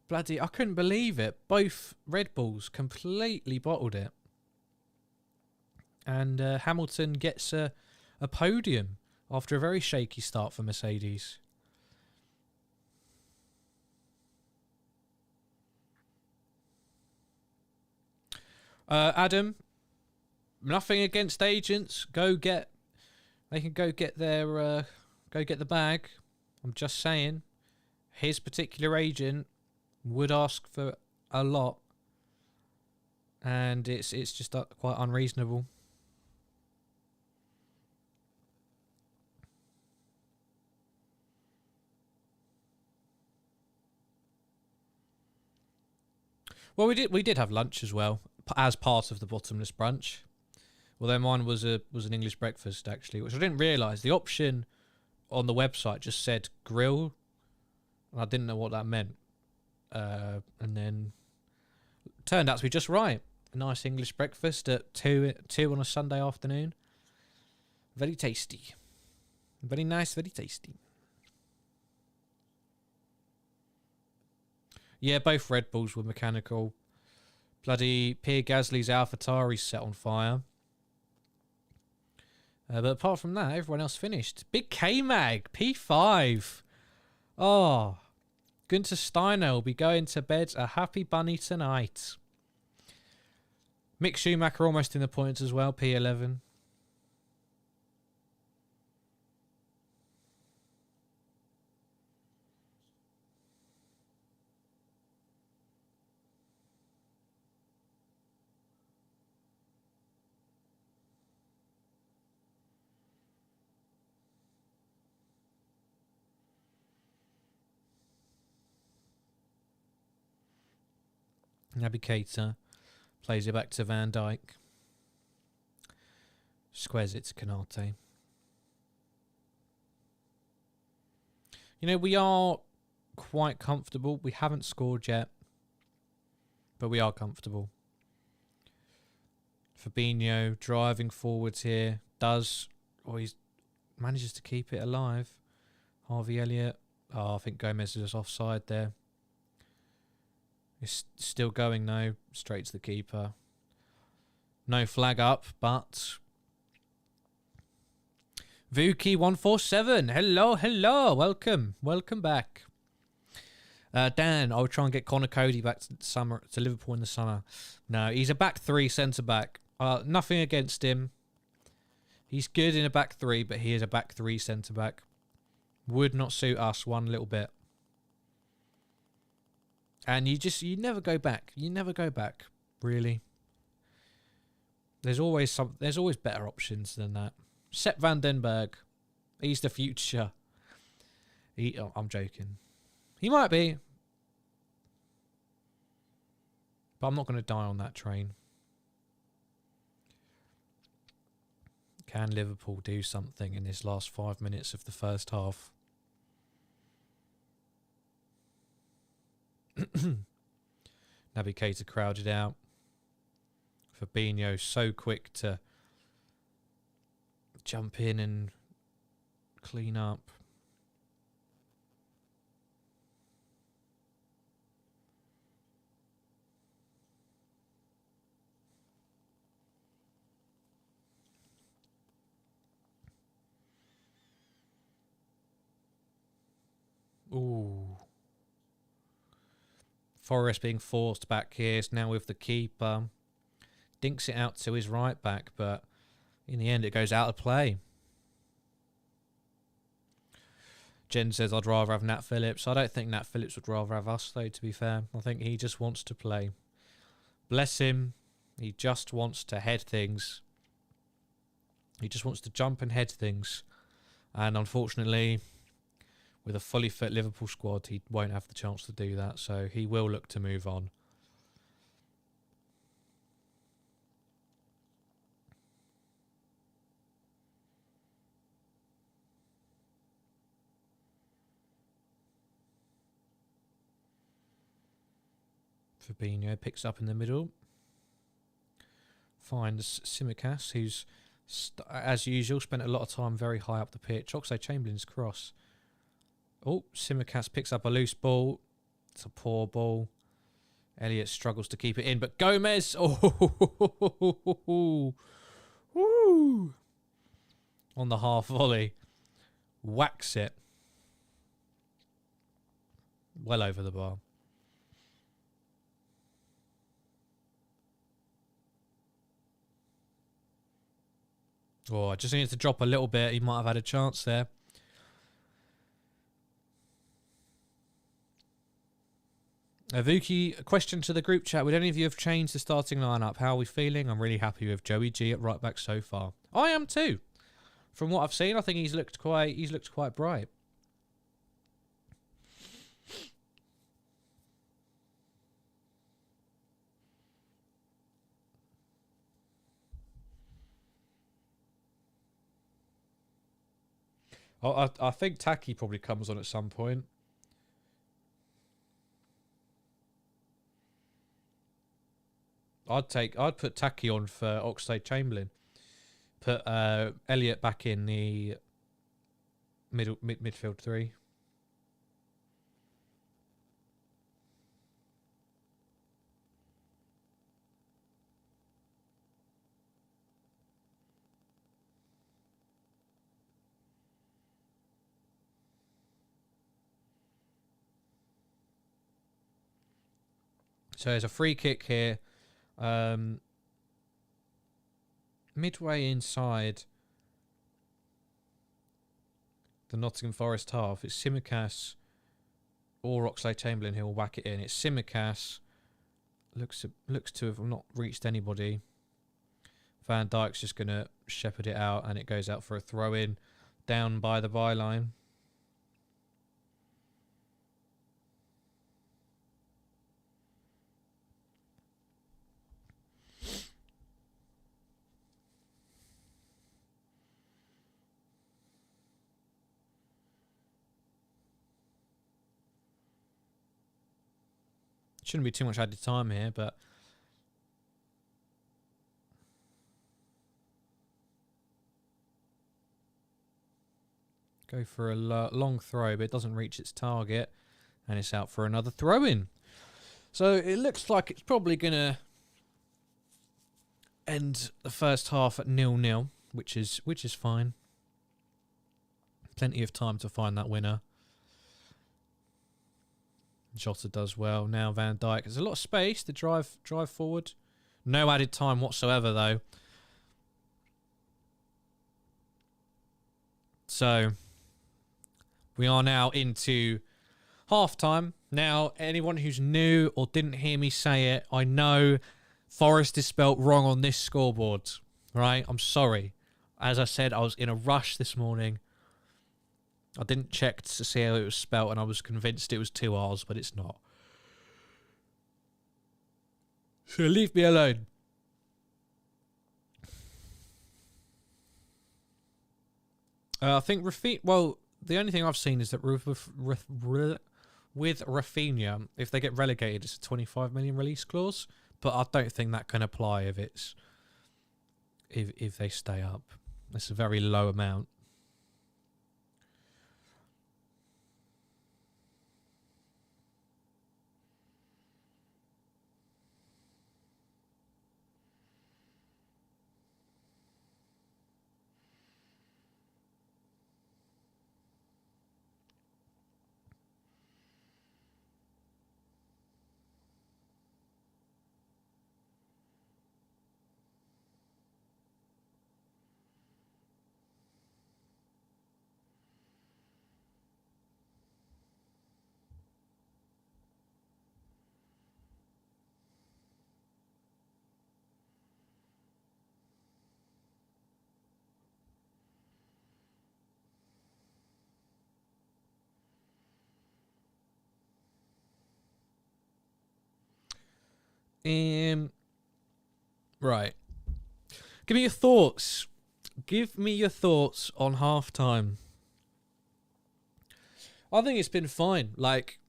Bloody, I couldn't believe it. Both Red Bulls completely bottled it. And Hamilton gets a podium after a very shaky start for Mercedes. Adam, nothing against agents. They can go get their, go get the bag. I'm just saying, his particular agent would ask for a lot, and it's just quite unreasonable. Well, we did have lunch as well as part of the bottomless brunch. Although mine was an English breakfast actually, which I didn't realise. The option on the website just said grill, and I didn't know what that meant. And then turned out to be just right. A nice English breakfast at 2 on a Sunday afternoon. Very tasty. Very nice, very tasty. Yeah, both Red Bulls were mechanical. Bloody Pierre Gasly's AlphaTauri's set on fire. But apart from that, everyone else finished. Big K-Mag, P5. Oh, Gunther Steiner will be going to bed a happy bunny tonight. Mick Schumacher almost in the points as well, P11. Navigator plays it back to Van Dijk. Squares it to Canate. You know, we are quite comfortable. We haven't scored yet, but we are comfortable. Fabinho driving forwards here. He manages to keep it alive. Harvey Elliott. Oh, I think Gomez is offside there. It's still going though. Straight to the keeper. No flag up, but... Vuki147. Hello. Welcome back. Dan, I'll try and get Connor Cody back to Liverpool in the summer. No, he's a back three centre back. Nothing against him. He's good in a back three, but he is a back three centre back. Would not suit us one little bit. And you never go back. You never go back, really. There's always better options than that. Sepp van den Berg. He's the future. I'm joking. He might be. But I'm not going to die on that train. Can Liverpool do something in this last 5 minutes of the first half? Navigator crowded out. Fabinho so quick to jump in and clean up. Ooh. Forest being forced back here. It's now with the keeper. Dinks it out to his right back, but in the end it goes out of play. Jen says, I'd rather have Nat Phillips. I don't think Nat Phillips would rather have us, though, to be fair. I think he just wants to play. Bless him. He just wants to head things. He just wants to jump and head things. And unfortunately, with a fully fit Liverpool squad, he won't have the chance to do that. So he will look to move on. Fabinho picks up in the middle. Finds Tsimikas, who's, as usual, spent a lot of time very high up the pitch. Oxlade-Chamberlain's cross. Oh, Tsimikas picks up a loose ball. It's a poor ball. Elliott struggles to keep it in, but Gomez... Oh, woo! On the half volley. Whacks it. Well over the bar. Oh, I just needed to drop a little bit. He might have had a chance there. Vuki, a question to the group chat. Would any of you have changed the starting lineup? How are we feeling? I'm really happy with Joey G at right back so far. I am too. From what I've seen, I think he's looked quite bright. I think Taki probably comes on at some point. I'd put Taki on for Oxlade-Chamberlain. Put Elliott back in the midfield three. So there's a free kick here. Midway inside the Nottingham Forest half, it's Tsimikas or Oxlade-Chamberlain who will whack it in. It's Tsimikas. Looks to have not reached anybody. Van Dijk's just going to shepherd it out, and it goes out for a throw-in down by the byline. Shouldn't be too much added time here, but go for a long throw, but it doesn't reach its target, and it's out for another throw-in. So it looks like it's probably going to end the first half at 0-0, which is fine. Plenty of time to find that winner. Jota does well. Now Van Dijk. There's a lot of space to drive forward. No added time whatsoever, though. So we are now into half-time. Now, anyone who's new or didn't hear me say it, I know Forest is spelt wrong on this scoreboard, right? I'm sorry. As I said, I was in a rush this morning. I didn't check to see how it was spelt, and I was convinced it was 2 R's, but it's not. So leave me alone. I think well, the only thing I've seen is that with Rafinha, if they get relegated, it's a 25 million release clause. But I don't think that can apply if they stay up. It's a very low amount. Right. Give me your thoughts. Give me your thoughts on half-time. I think it's been fine. Like,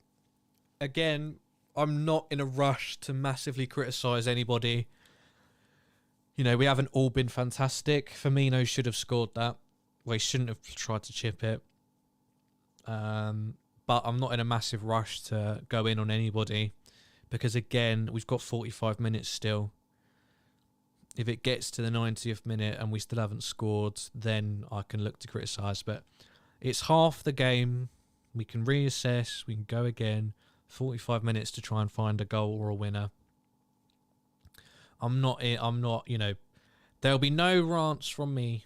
again, I'm not in a rush to massively criticise anybody. You know, we haven't all been fantastic. Firmino should have scored that. Well, he shouldn't have tried to chip it. But I'm not in a massive rush to go in on anybody. Because, again, we've got 45 minutes still. If it gets to the 90th minute and we still haven't scored, then I can look to criticise. But it's half the game. We can reassess. We can go again. 45 minutes to try and find a goal or a winner. I'm not, you know, there'll be no rants from me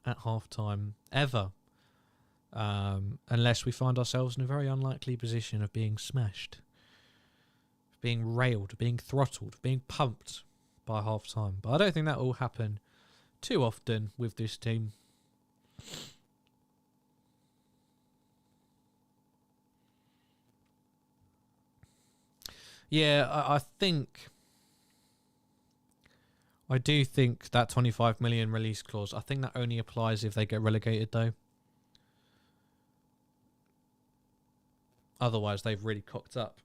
at half-time, ever. Unless we find ourselves in a very unlikely position of being smashed. Being railed, being throttled, being pumped by half-time. But I don't think that will happen too often with this team. Yeah, I do think that 25 million release clause, I think that only applies if they get relegated, though. Otherwise, they've really cocked up.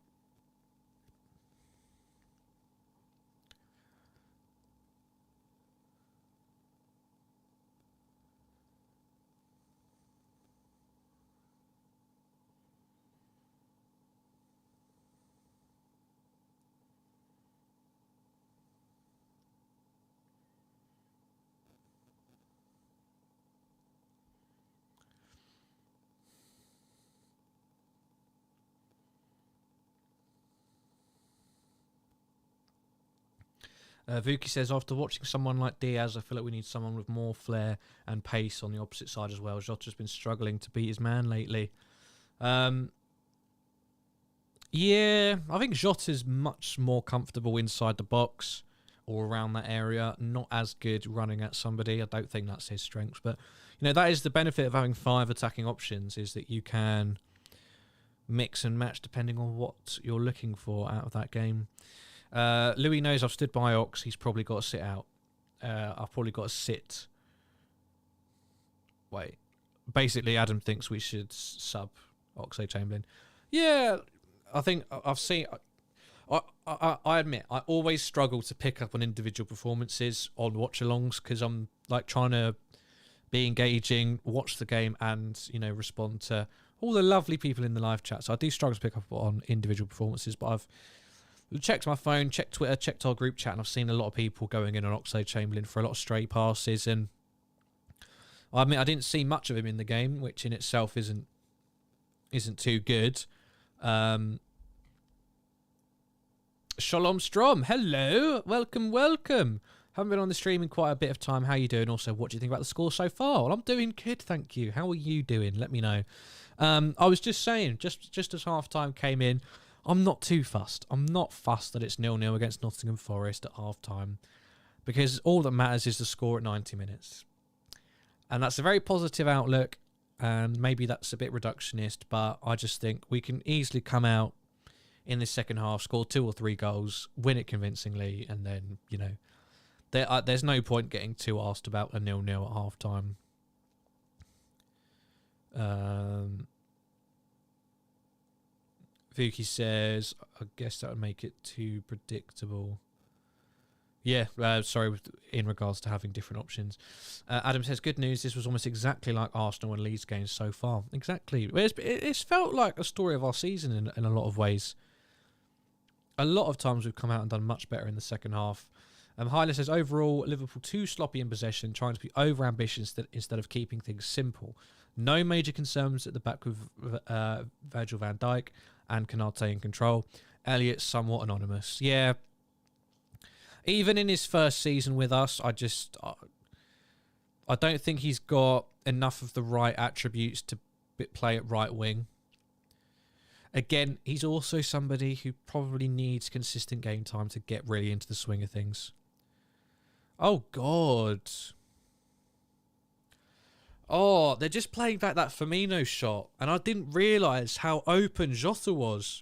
Vuki says, after watching someone like Diaz, I feel like we need someone with more flair and pace on the opposite side as well. Jota's been struggling to beat his man lately. Yeah, I think Jota's much more comfortable inside the box or around that area. Not as good running at somebody. I don't think that's his strength. But, you know, that is the benefit of having 5 attacking options, is that you can mix and match depending on what you're looking for out of that game. Louis knows I've stood by Ox. He's probably got to sit out. I've probably got to sit. Wait. Basically, Adam thinks we should sub Oxlade-Chamberlain. Yeah, I think I've seen... I admit I always struggle to pick up on individual performances on watch-alongs because I'm like trying to be engaging, watch the game, and respond to all the lovely people in the live chat. So I do struggle to pick up on individual performances, but I've checked my phone, checked Twitter, checked our group chat, and I've seen a lot of people going in on Oxlade-Chamberlain for a lot of stray passes, and I admit I didn't see much of him in the game, which in itself isn't too good. Shalom Strom, hello, welcome. Haven't been on the stream in quite a bit of time. How are you doing? Also, what do you think about the score so far? Well, I'm doing good, thank you. How are you doing? Let me know. I was just saying, just as half-time came in, I'm not too fussed. I'm not fussed that it's 0-0 against Nottingham Forest at half-time, because all that matters is the score at 90 minutes. And that's a very positive outlook, and maybe that's a bit reductionist, but I just think we can easily come out in the second half, score 2 or 3 goals, win it convincingly, and then, there's no point getting too asked about a 0-0 at half-time. Vuki says, I guess that would make it too predictable. Yeah, sorry, in regards to having different options. Adam says, good news, this was almost exactly like Arsenal and Leeds games so far. Exactly. It's felt like a story of our season in a lot of ways. A lot of times we've come out and done much better in the second half. Hyla says, overall, Liverpool too sloppy in possession, trying to be over-ambitious instead of keeping things simple. No major concerns at the back with Virgil van Dijk and Canate in control. Elliott somewhat anonymous. Yeah. Even in his first season with us, I don't think he's got enough of the right attributes to play at right wing. Again, he's also somebody who probably needs consistent game time to get really into the swing of things. Oh, God. Oh, they're just playing back that Firmino shot, and I didn't realise how open Jota was.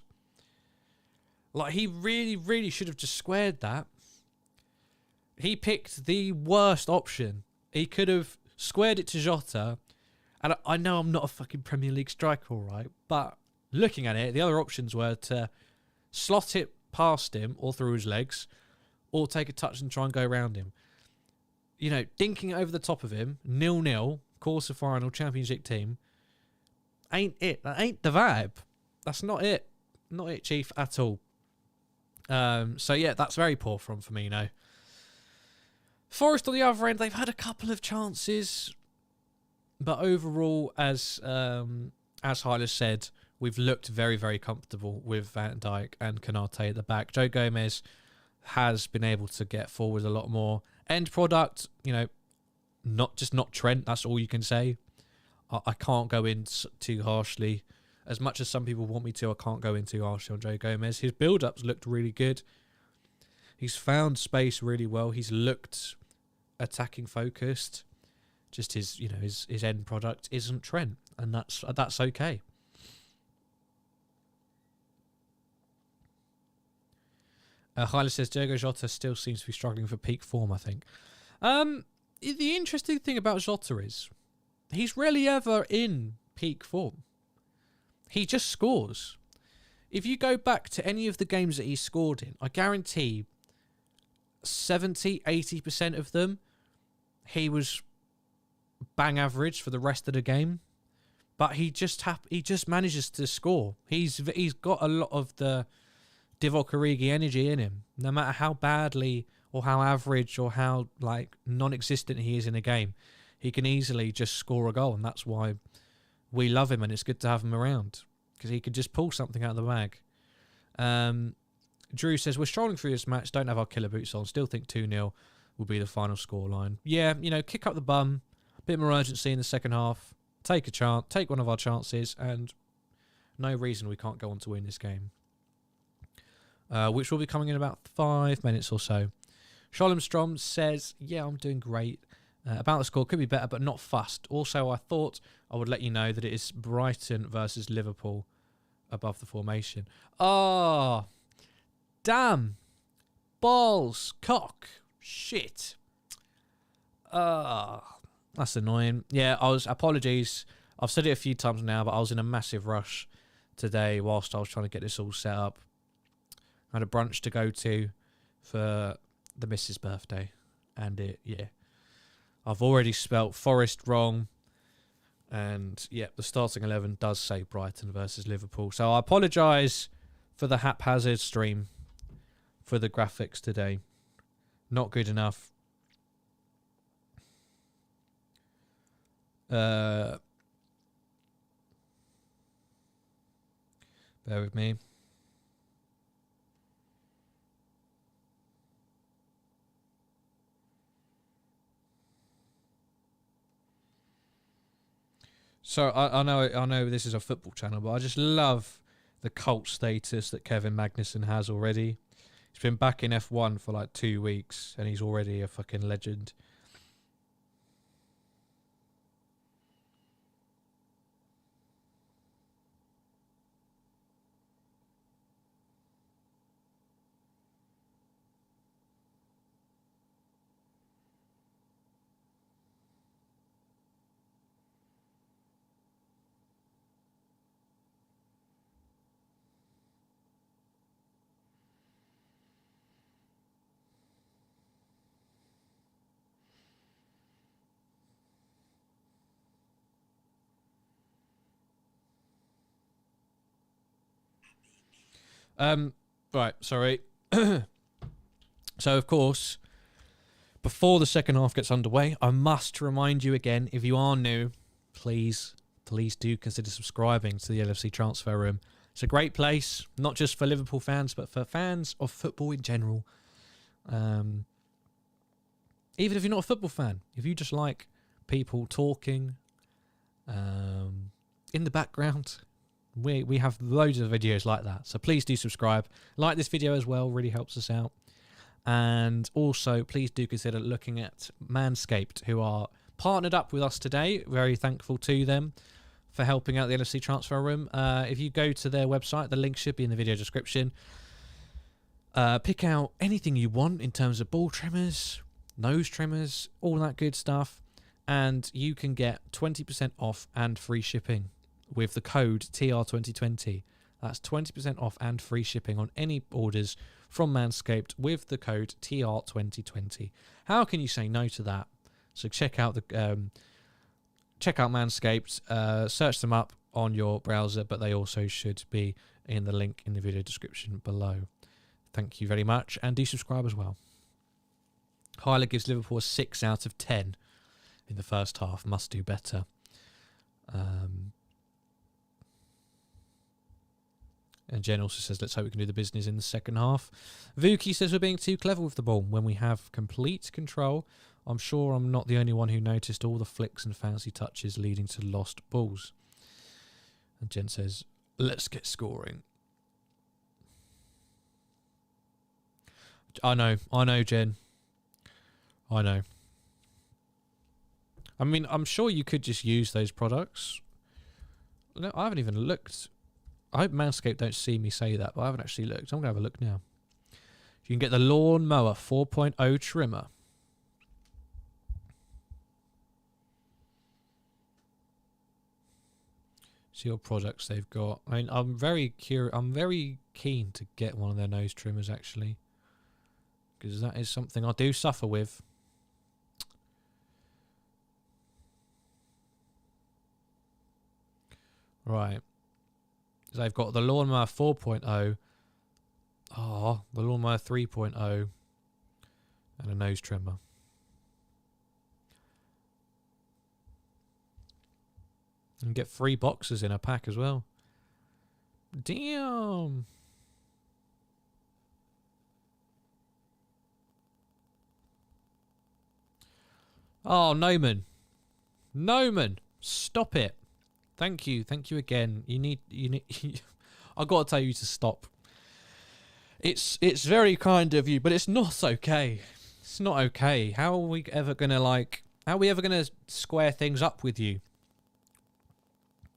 Like, he really, really should have just squared that. He picked the worst option. He could have squared it to Jota, and I know I'm not a fucking Premier League striker, all right, but looking at it, the other options were to slot it past him or through his legs, or take a touch and try and go around him. Dinking it over the top of him, 0-0, quarter final, Championship team, ain't it. That ain't the vibe. That's not it. Not it, Chief, at all. So, yeah, that's very poor from Firmino. Forest on the other end, they've had a couple of chances, but overall, as Hyla said, we've looked very, very comfortable with Van Dijk and Canate at the back. Joe Gomez has been able to get forward a lot more. End product, not Trent. That's all you can say. I can't go in too harshly. As much as some people want me to, I can't go in too harshly on Joe Gomez. His build-ups looked really good. He's found space really well. He's looked attacking focused. Just his end product isn't Trent, and that's okay. Hyla says, Diogo Jota still seems to be struggling for peak form, I think. The interesting thing about Jota is he's rarely ever in peak form. He just scores. If you go back to any of the games that he scored in, I guarantee 70-80% of them, he was bang average for the rest of the game. But he just manages to score. He's got a lot of the Divock Origi energy in him. No matter how badly or how average or how non-existent he is in a game, he can easily just score a goal, and that's why we love him, and it's good to have him around because he could just pull something out of the bag. Drew says, we're strolling through this match, don't have our killer boots on, still think 2-0 will be the final scoreline. Yeah, kick up the bum, a bit more urgency in the second half, take a chance, take one of our chances, and no reason we can't go on to win this game. Which will be coming in about 5 minutes or so. Sholem Strom says, yeah, I'm doing great. About the score, could be better, but not fussed. Also, I thought I would let you know that it is Brighton versus Liverpool above the formation. Oh, damn. Balls. Cock. Shit. That's annoying. Yeah, apologies. I've said it a few times now, but I was in a massive rush today whilst I was trying to get this all set up. I had a brunch to go to for the missus' birthday. And I've already spelt Forest wrong. And, the starting 11 does say Brighton versus Liverpool. So I apologise for the haphazard stream for the graphics today. Not good enough. Bear with me. So I know this is a football channel, but I just love the cult status that Kevin Magnussen has already. He's been back in F1 for like 2 weeks, and he's already a fucking legend. Right, sorry. So, of course, before the second half gets underway, I must remind you again, if you are new, please do consider subscribing to the LFC Transfer Room. It's a great place, not just for Liverpool fans, but for fans of football in general. Even if you're not a football fan, if you just like people talking in the background, we have loads of videos like that. So please do subscribe. Like this video as well, really helps us out. And also, please do consider looking at Manscaped, who are partnered up with us today. Very thankful to them for helping out the LFC Transfer Room. If you go to their website, the link should be in the video description. Pick out anything you want in terms of ball trimmers, nose trimmers, all that good stuff. And you can get 20% off and free shipping with the code TR2020. That's 20% off and free shipping on any orders from Manscaped with the code TR2020. How can you say no to that? So check out Manscaped, search them up on your browser, but they also should be in the link in the video description below. Thank you very much, and do subscribe as well. Hyler gives Liverpool a 6 out of 10 in the first half. Must do better. And Jen also says, let's hope we can do the business in the second half. Vuki says we're being too clever with the ball when we have complete control. I'm sure I'm not the only one who noticed all the flicks and fancy touches leading to lost balls. And Jen says, let's get scoring. I know, Jen. I know. I mean, I'm sure you could just use those products. No, I haven't even looked. I hope Manscaped don't see me say that, but I haven't actually looked. I'm going to have a look now. You can get the Lawn Mower 4.0 trimmer. See what products they've got. I mean, I'm very curious. I'm very keen to get one of their nose trimmers, actually, because that is something I do suffer with. Right. They've got the Lawnmower 4.0, the Lawnmower 3.0, and a nose trimmer. You can get 3 boxes in a pack as well. Damn. Oh, Noman, stop it. Thank you again. You need. I got to tell you to stop. It's very kind of you, but it's not okay. It's not okay. How are we ever gonna square things up with you?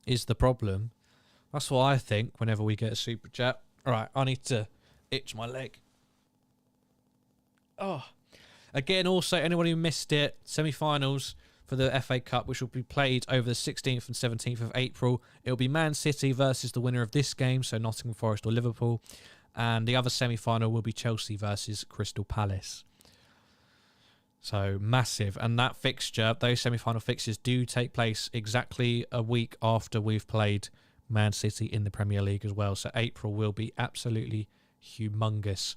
Is the problem? That's what I think. Whenever we get a super chat. All right, I need to itch my leg. Oh, again. Also, anyone who missed it, semi-finals for the FA Cup, which will be played over the 16th and 17th of April. It'll be Man City versus the winner of this game, so Nottingham Forest or Liverpool. And the other semi-final will be Chelsea versus Crystal Palace. So massive. And that fixture, those semi-final fixtures do take place exactly a week after we've played Man City in the Premier League as well. So April will be absolutely humongous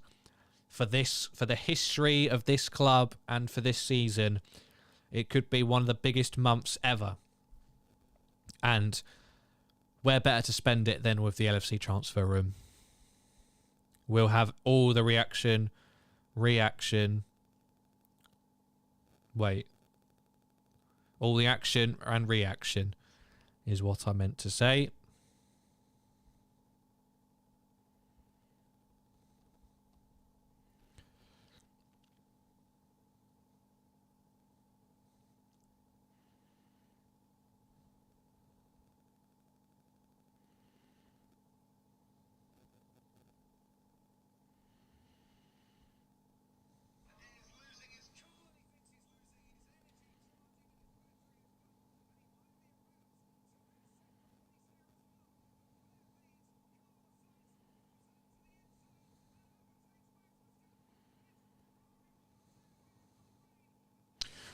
for the history of this club and for this season. It could be one of the biggest months ever. And where better to spend it than with the LFC Transfer Room? We'll have all the reaction. All the action and reaction is what I meant to say.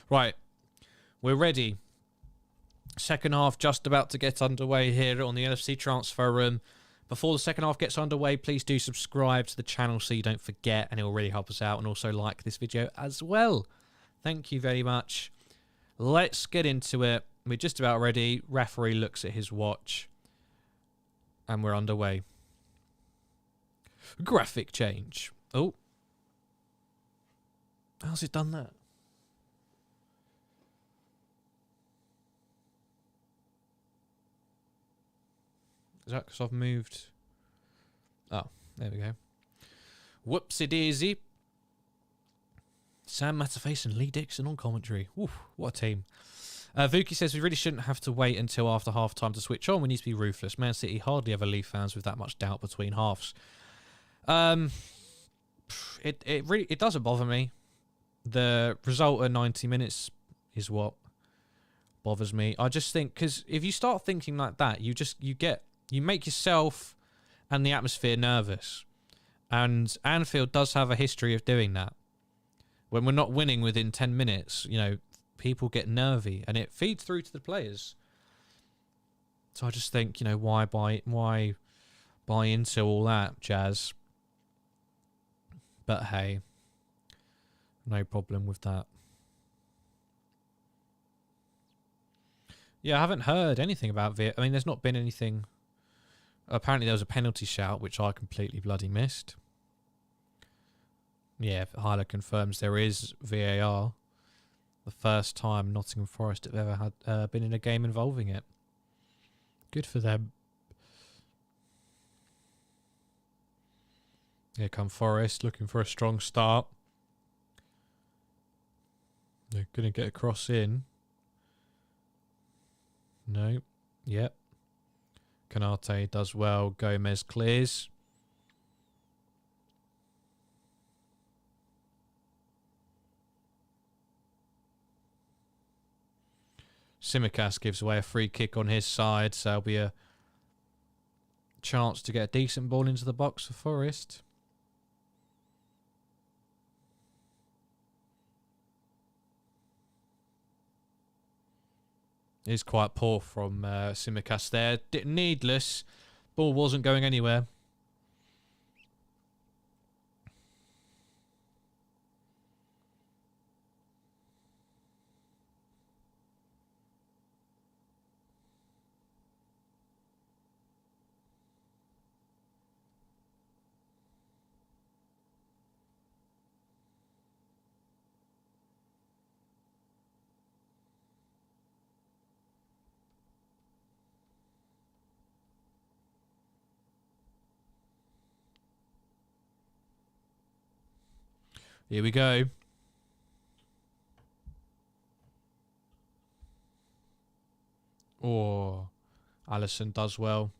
Right, we're ready. Second half just about to get underway here on the LFC Transfer Room. Before the second half gets underway, please do subscribe to the channel so you don't forget, and it will really help us out. And also like this video as well. Thank you very much. Let's get into it. We're just about ready. Referee looks at his watch. And we're underway. Graphic change. Oh. How's it done that? Is that because I've moved? Oh, there we go. Whoopsie daisy. Sam Matterface and Lee Dixon on commentary. Oof, what a team. Vuki says we really shouldn't have to wait until after half time to switch on. We need to be ruthless. Man City hardly ever leave fans with that much doubt between halves. It doesn't bother me. The result at 90 minutes is what bothers me. I just think, because if you start thinking like that, you make yourself and the atmosphere nervous. And Anfield does have a history of doing that. When we're not winning within 10 minutes, you know, people get nervy and it feeds through to the players. So I just think, you know, why buy into all that jazz? But hey, no problem with that. Yeah, I haven't heard anything about I mean, there's not been anything. Apparently there was a penalty shout, which I completely bloody missed. Yeah, Hyla confirms there is VAR. The first time Nottingham Forest have ever had been in a game involving it. Good for them. Here come Forest, looking for a strong start. They're going to get a cross in. No. Yep. Canate does well. Gomez clears. Simicast gives away a free kick on his side, so there'll be a chance to get a decent ball into the box for Forest. Is quite poor from Simicast there. Needless. Ball wasn't going anywhere. Here we go. Oh, Alisson does well.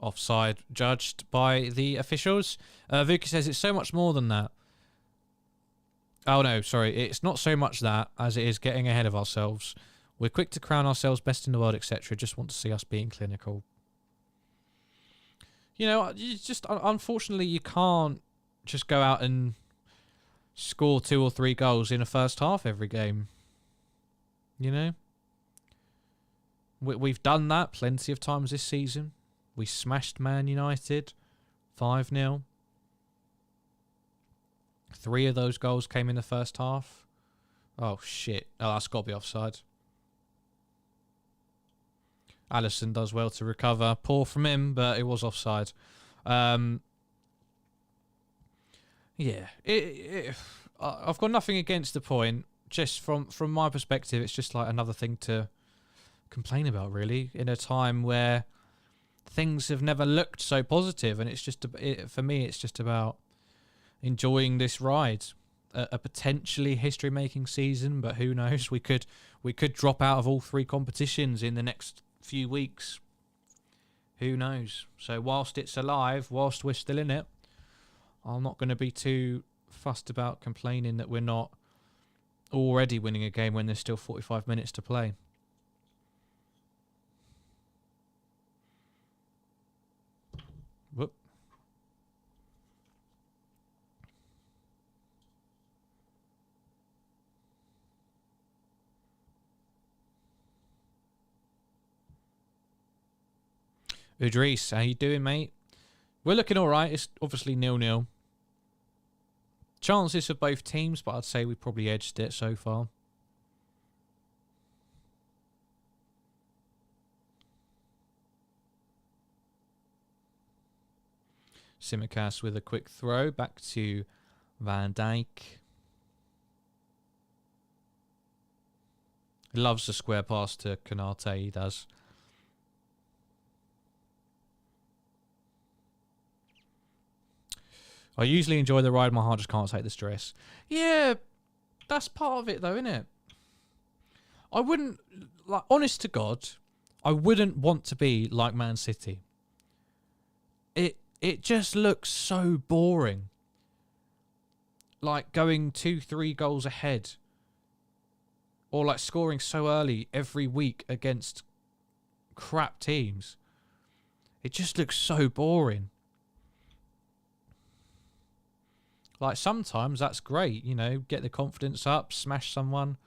Offside judged by the officials. Vuki says it's so much more than that. Oh no, sorry. It's not so much that as it is getting ahead of ourselves. We're quick to crown ourselves best in the world, etc. Just want to see us being clinical. You know, you just unfortunately you can't just go out and score 2 or 3 goals in a first half every game. You know, we've done that plenty of times this season. We smashed Man United 5-0. 3 of those goals came in the first half. Oh shit! Oh, that's got to be offside. Alisson does well to recover. Poor from him, but it was offside. Yeah, I've got nothing against the point. Just from my perspective, it's just like another thing to complain about, really, in a time where things have never looked so positive, and it's just for me, it's just about enjoying this ride. A potentially history-making season, but who knows? We could drop out of all 3 competitions in the next few weeks. Who knows? So whilst it's alive, whilst we're still in it, I'm not going to be too fussed about complaining that we're not already winning a game when there's still 45 minutes to play. Whoop. Udris, how you doing, mate? We're looking all right. It's obviously 0-0. Chances for both teams, but I'd say we probably edged it so far. Simicast with a quick throw back to Van Dijk. He loves the square pass to Konate, he does. I usually enjoy the ride, my heart just can't take the stress. Yeah, that's part of it though, isn't it? I wouldn't, like, honest to God, I wouldn't want to be like Man City. It just looks so boring. Like going 2-3 goals ahead. Or like scoring so early every week against crap teams. It just looks so boring. Like, sometimes that's great, you know, get the confidence up, smash someone.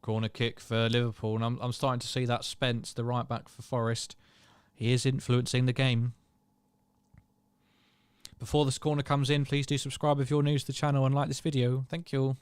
Corner kick for Liverpool, and I'm starting to see that Spence, the right back for Forest, he is influencing the game. Before this corner comes in, please do subscribe if you're new to the channel and like this video. Thank you.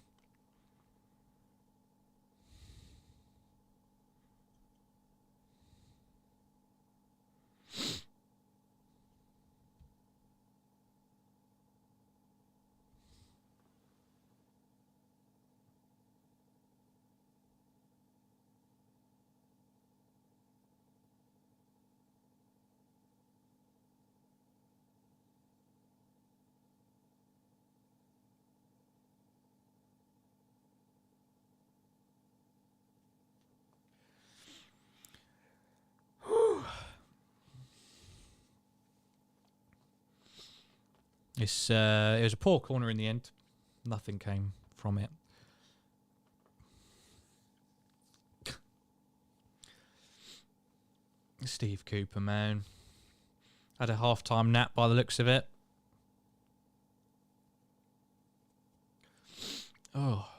It was a poor corner in the end. Nothing came from it. Steve Cooper, man. Had a half-time nap by the looks of it. Oh.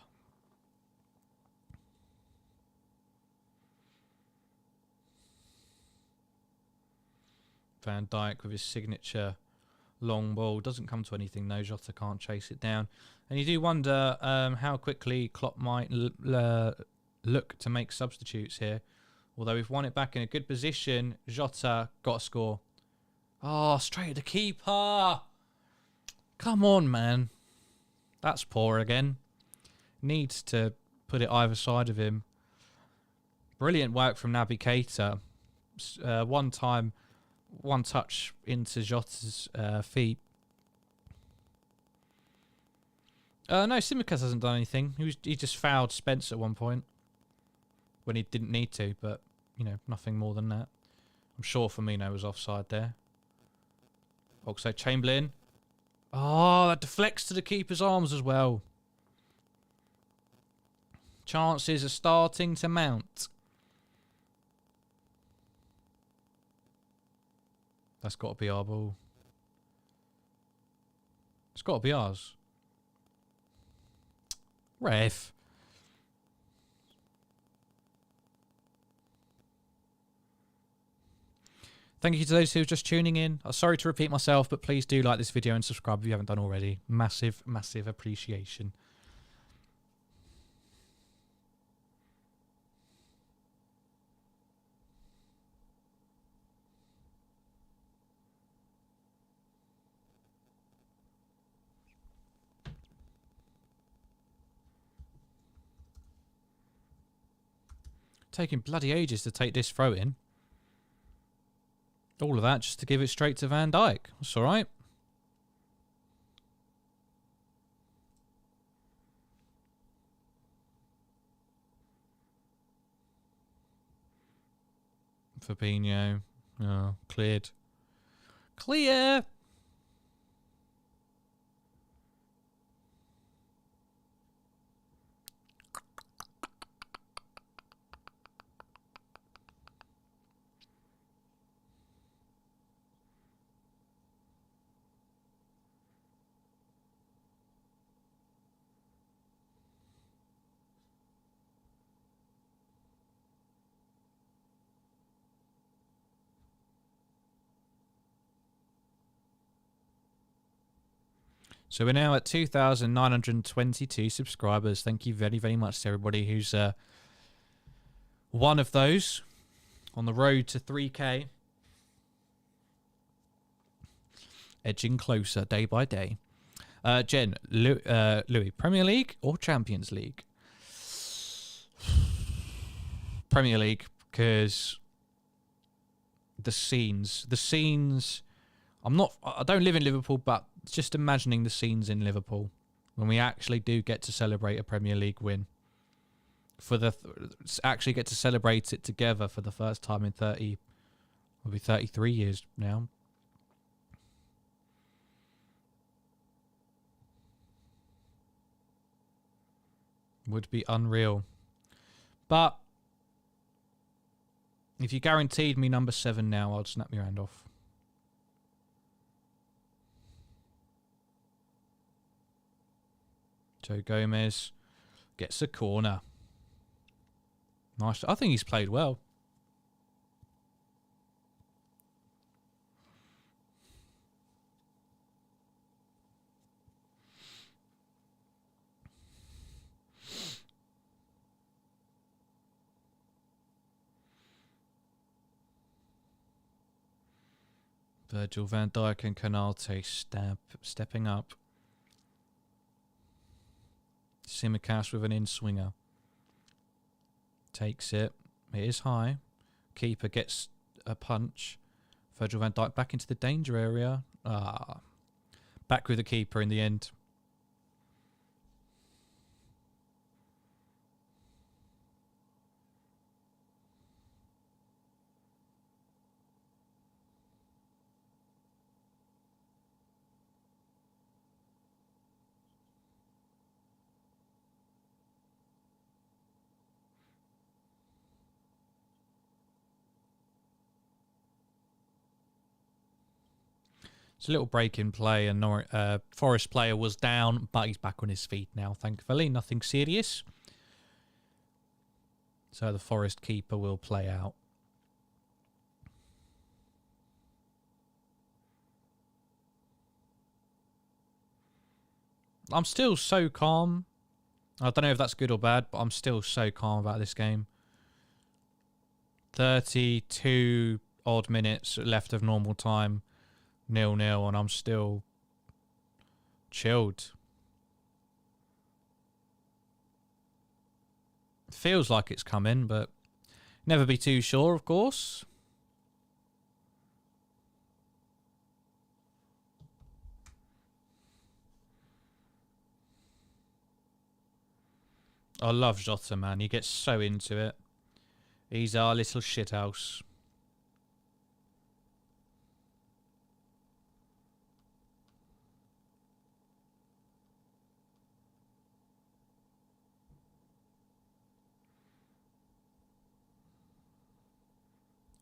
Van Dijk with his signature long ball. Doesn't come to anything though. Jota can't chase it down. And you do wonder how quickly Klopp might look to make substitutes here. Although we've won it back in a good position. Jota got a score. Oh, straight at the keeper. Come on, man. That's poor again. Needs to put it either side of him. Brilliant work from Naby Keita. One touch into Jota's feet. No, Simicast hasn't done anything. He just fouled Spence at one point when he didn't need to, but, you know, nothing more than that. I'm sure Firmino was offside there. Oxlade-Chamberlain. Oh, that deflects to the keeper's arms as well. Chances are starting to mount. That's got to be our ball. It's got to be ours. Ref. Thank you to those who are just tuning in. I'm sorry to repeat myself, but please do like this video and subscribe if you haven't done already. Massive, massive appreciation. Taking bloody ages to take this throw in. All of that just to give it straight to Van Dijk. That's all right. Fabinho. Oh, cleared. Clear! So we're now at 2,922 subscribers. Thank you very, very much to everybody who's one of those on the road to 3K. Edging closer day by day. Jen, Louis, Premier League or Champions League? Premier League, because the scenes. I don't live in Liverpool, but just imagining the scenes in Liverpool when we actually do get to celebrate a Premier League win. Actually get to celebrate it together for the first time in 33 years now. Would be unreal. But if you guaranteed me number 7 now, I'd snap your hand off. Joe Gomez gets a corner. Nice. I think he's played well. Virgil van Dijk and Canate stepping up. Simicast with an in-swinger. Takes it. It is high. Keeper gets a punch. Virgil van Dijk back into the danger area. Back with the keeper in the end. It's a little break in play, and Forest player was down, but he's back on his feet now, thankfully. Nothing serious. So the Forest keeper will play out. I'm still so calm. I don't know if that's good or bad, but I'm still so calm about this game. 32 odd minutes left of normal time. 0-0, and I'm still chilled. Feels like it's coming, but never be too sure, of course. I love Jota, man. He gets so into it. He's our little shithouse.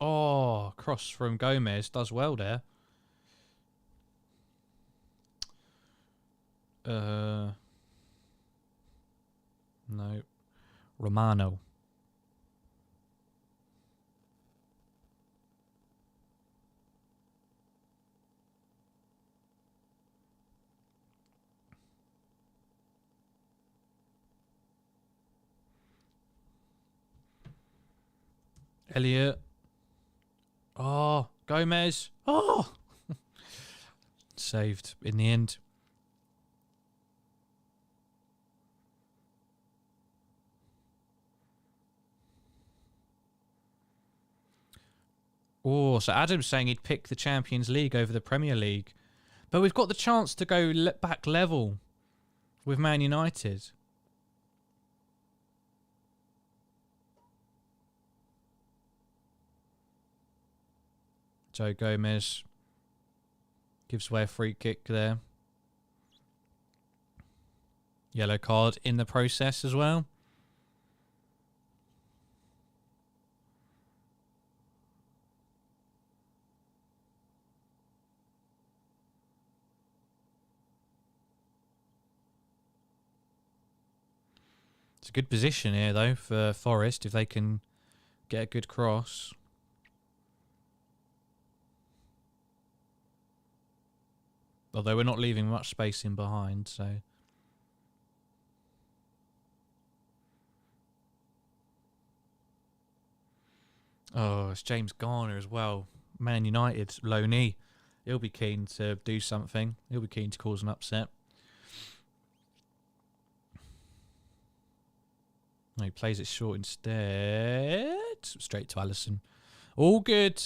Oh, cross from Gomez. Does well there. No. Romano. Elliot. Oh, Gomez. Oh! Saved in the end. Oh, so Adam's saying he'd pick the Champions League over the Premier League. But we've got the chance to go back level with Man United. Joe Gomez gives away a free kick there. Yellow card in the process as well. It's a good position here, though, for Forest, if they can get a good cross. Although we're not leaving much space in behind, so... Oh, it's James Garner as well. Man United, low knee. He'll be keen to do something. He'll be keen to cause an upset. No, he plays it short instead. Straight to Alisson. All good.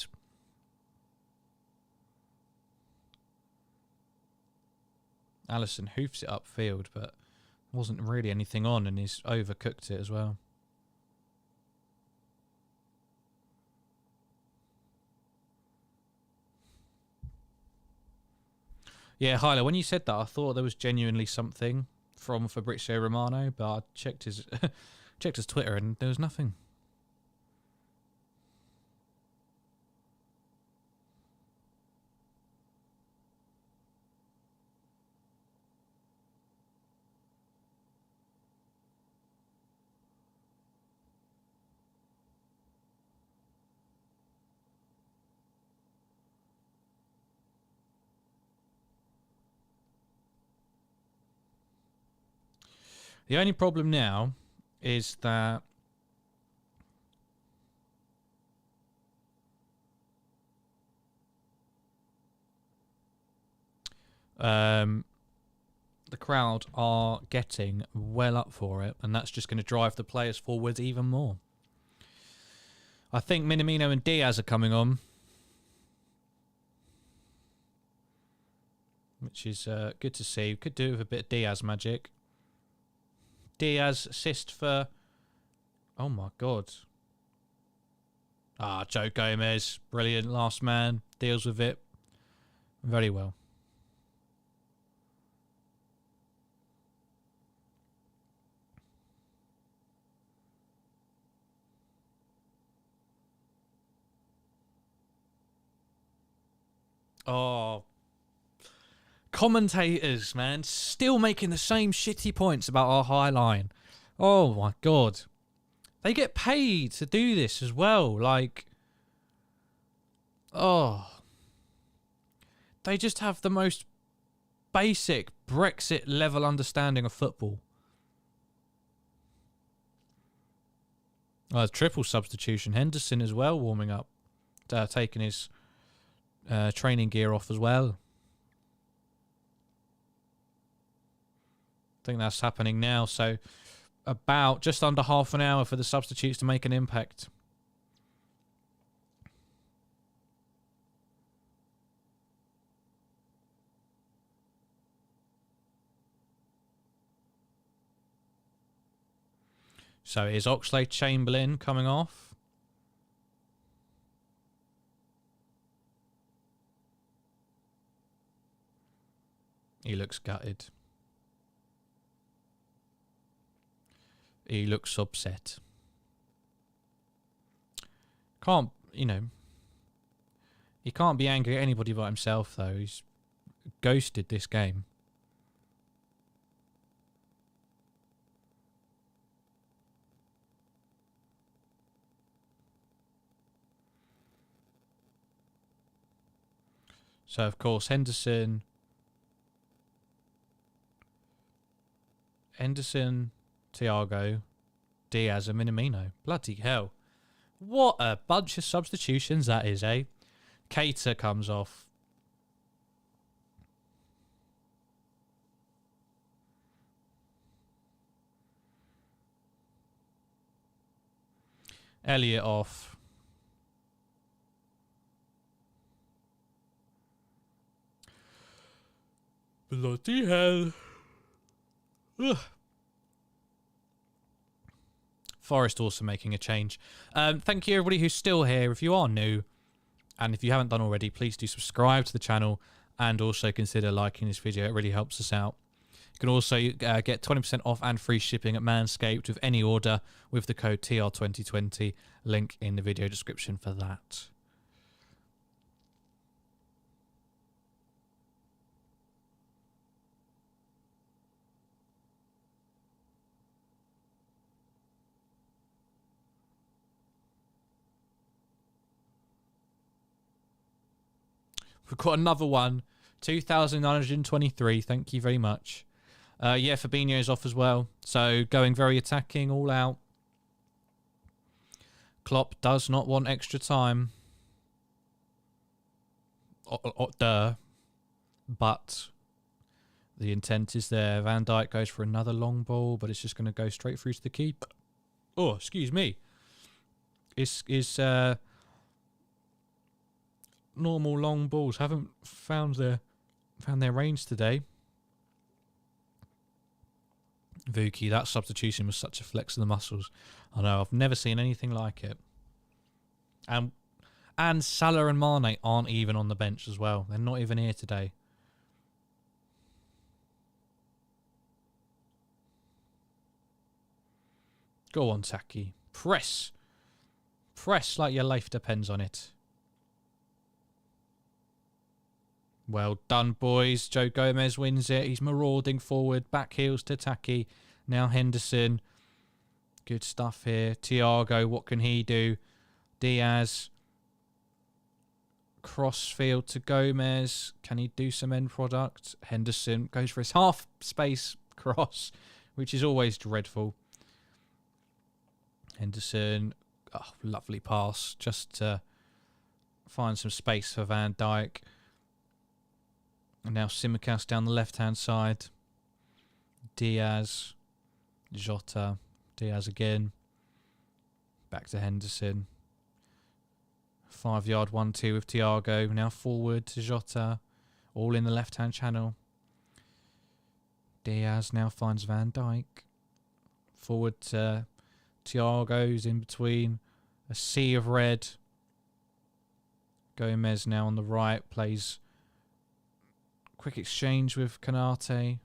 Alisson hoofs it upfield, but wasn't really anything on, and he's overcooked it as well. Yeah, Hyla, when you said that, I thought there was genuinely something from Fabrizio Romano, but I checked his checked his Twitter and there was nothing. The only problem now is that the crowd are getting well up for it, and that's just going to drive the players forward even more. I think Minamino and Diaz are coming on, which is good to see. We could do it with a bit of Diaz magic. Diaz assist for... Oh my God. Ah, Joe Gomez. Brilliant. Last man. Deals with it very well. Oh, commentators, man, still making the same shitty points about our high line. Oh my God. They get paid to do this as well. Like, oh. They just have the most basic Brexit level understanding of football. Oh, triple substitution. Henderson as well warming up. Taking his training gear off as well. I think that's happening now. So about just under half an hour for the substitutes to make an impact. So is Oxlade-Chamberlain coming off? He looks gutted. He looks upset. Can't, you know, He can't be angry at anybody but himself, though. He's ghosted this game. So, of course, Henderson, Thiago, Diaz and Minamino. Bloody hell. What a bunch of substitutions that is, eh? Keita comes off. Elliot off. Bloody hell. Ugh. Forest also making a change. Thank you everybody who's still here. If you are new, and if you haven't done already, please do subscribe to the channel and also consider liking this video. It really helps us out. You can also get 20% off and free shipping at Manscaped with any order with the code TR2020. Link in the video description for that. We've got another one. 2,923. Thank you very much. Yeah, Fabinho's off as well. So going very attacking, all out. Klopp does not want extra time. But the intent is there. Van Dijk goes for another long ball, but it's just going to go straight through to the keeper. Oh, excuse me. Is normal long balls haven't found their range today. Vuki, that substitution was such a flex of the muscles. I know, I've never seen anything like it. And Salah and Mane aren't even on the bench as well. They're not even here today. Go on, Taki. Press. Press like your life depends on it. Well done, boys. Joe Gomez wins it. He's marauding forward. Back heels to Taki. Now Henderson. Good stuff here. Thiago, what can he do? Diaz. Crossfield to Gomez. Can he do some end product? Henderson goes for his half space cross, which is always dreadful. Henderson. Oh, lovely pass. Just to find some space for Van Dijk. And now Simicast down the left-hand side. Diaz. Jota. Diaz again. Back to Henderson. 5-yard 1-2 with Thiago. Now forward to Jota. All in the left-hand channel. Diaz now finds Van Dijk. Forward to Thiago's in between. A sea of red. Gomez now on the right. Plays... Quick exchange with Kanate.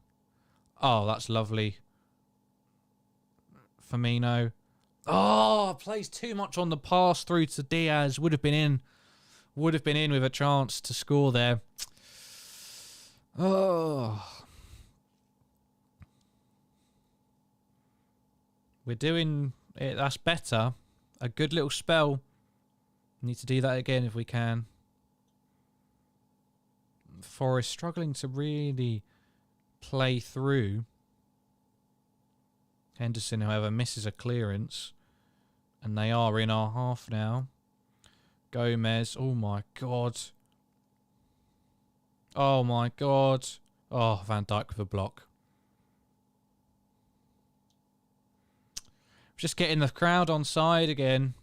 Oh, that's lovely. Firmino. Oh, plays too much on the pass through to Diaz. Would have been in. Would have been in with a chance to score there. Oh. We're doing it. That's better. A good little spell. Need to do that again if we can. Forest struggling to really play through. Henderson, however, misses a clearance. And they are in our half now. Gomez. Oh, my God. Oh, my God. Oh, Van Dijk with a block. Just getting the crowd on side again.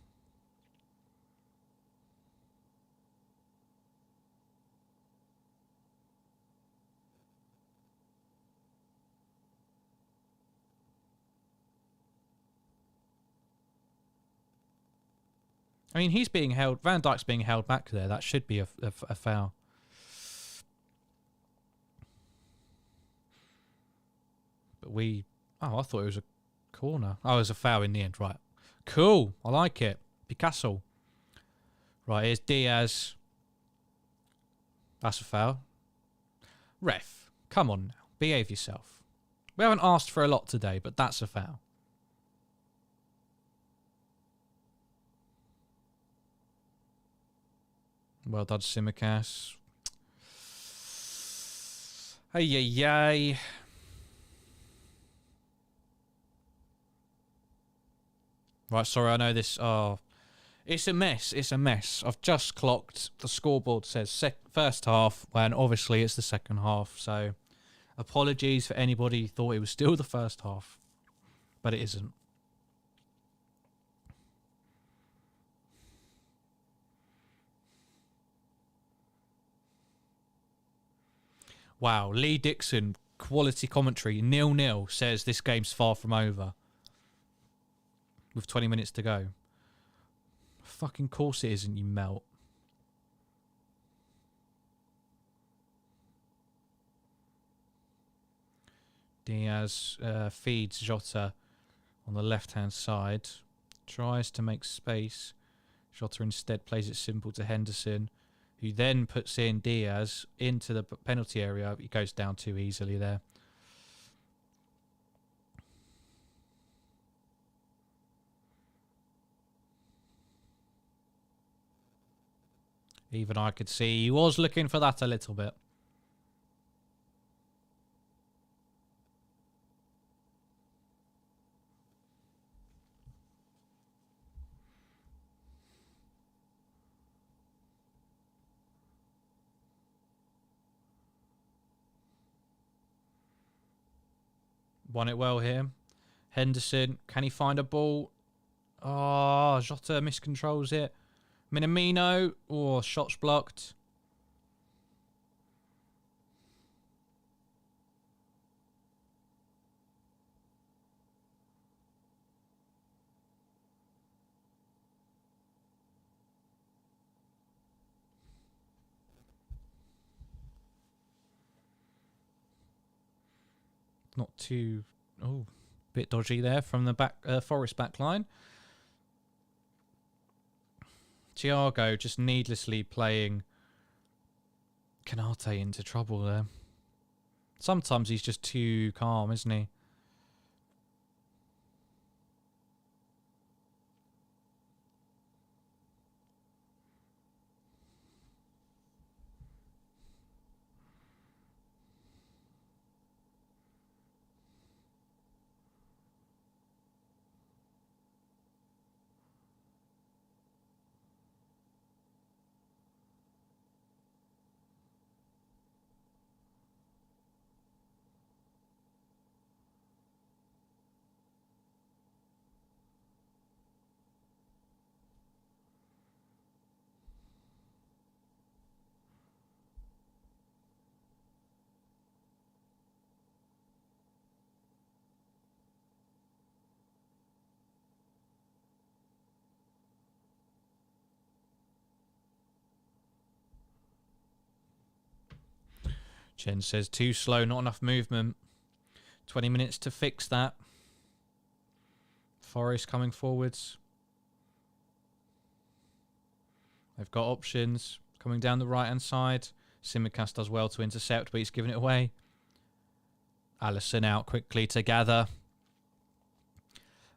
I mean, he's being held... Van Dijk's being held back there. That should be a foul. But we... Oh, I thought it was a corner. Oh, it was a foul in the end. Right. Cool. I like it. Picasso. Right, here's Diaz. That's a foul. Ref, come on now. Behave yourself. We haven't asked for a lot today, but that's a foul. Well done, Simicast. Hey. Right, sorry, I know this. Oh, it's a mess. It's a mess. I've just clocked. The scoreboard says first half, when obviously it's the second half. So, apologies for anybody who thought it was still the first half, but it isn't. Wow, Lee Dixon, quality commentary, 0-0, says this game's far from over. With 20 minutes to go. Fucking course it isn't, you melt. Diaz feeds Jota on the left-hand side. Tries to make space. Jota instead plays it simple to Henderson, who then puts in Diaz into the penalty area. He goes down too easily there. Even I could see he was looking for that a little bit. Won it well here. Henderson, can he find a ball? Oh, Jota miscontrols it. Minamino, shots blocked. Not too... Oh, bit dodgy there from the Forest back line. Thiago just needlessly playing Canate into trouble there. Sometimes he's just too calm, isn't he? Chen says too slow, not enough movement. 20 minutes to fix that. Forest coming forwards. They've got options. Coming down the right-hand side. Simicast does well to intercept, but he's giving it away. Alisson out quickly to gather.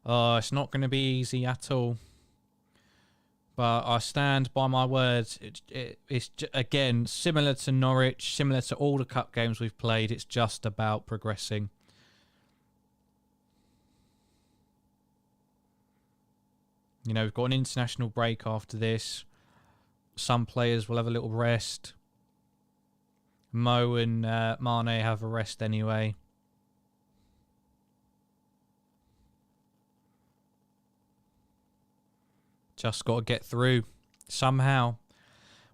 Oh, it's not going to be easy at all. But I stand by my words. It's again, similar to Norwich, similar to all the cup games we've played. It's just about progressing. You know, we've got an international break after this. Some players will have a little rest. Mo and Mane have a rest anyway. Just got to get through somehow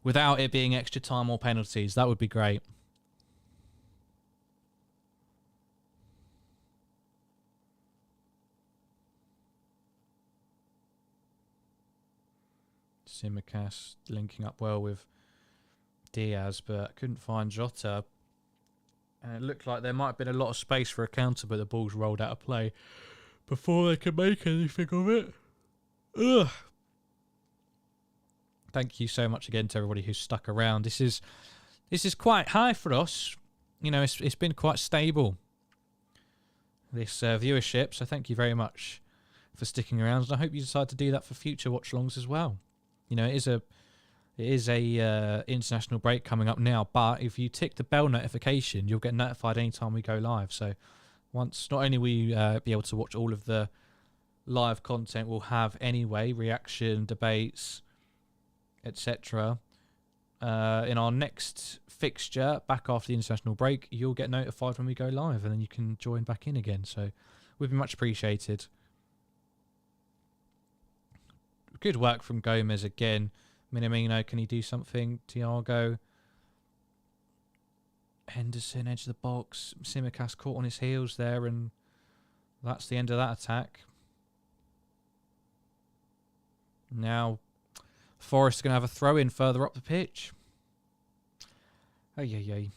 without it being extra time or penalties. That would be great. Simicast linking up well with Diaz, but couldn't find Jota. And it looked like there might have been a lot of space for a counter, but the ball's rolled out of play before they could make anything of it. Ugh. Thank you so much again to everybody who's stuck around. This is This is quite high for us. You know, it's been quite stable, this viewership. So thank you very much for sticking around. And I hope you decide to do that for future watch-alongs as well. You know, it is a international break coming up now. But if you tick the bell notification, you'll get notified anytime we go live. So once, not only will you be able to watch all of the live content we'll have anyway, reaction, debates, etc. In our next fixture, back after the international break, you'll get notified when we go live, and then you can join back in again. So would be much appreciated. Good work from Gomez again. Minamino, can he do something? Thiago. Henderson, edge of the box. Simicast caught on his heels there, and that's the end of that attack. Now, Forest are going to have a throw-in further up the pitch. Ay, ay, ay.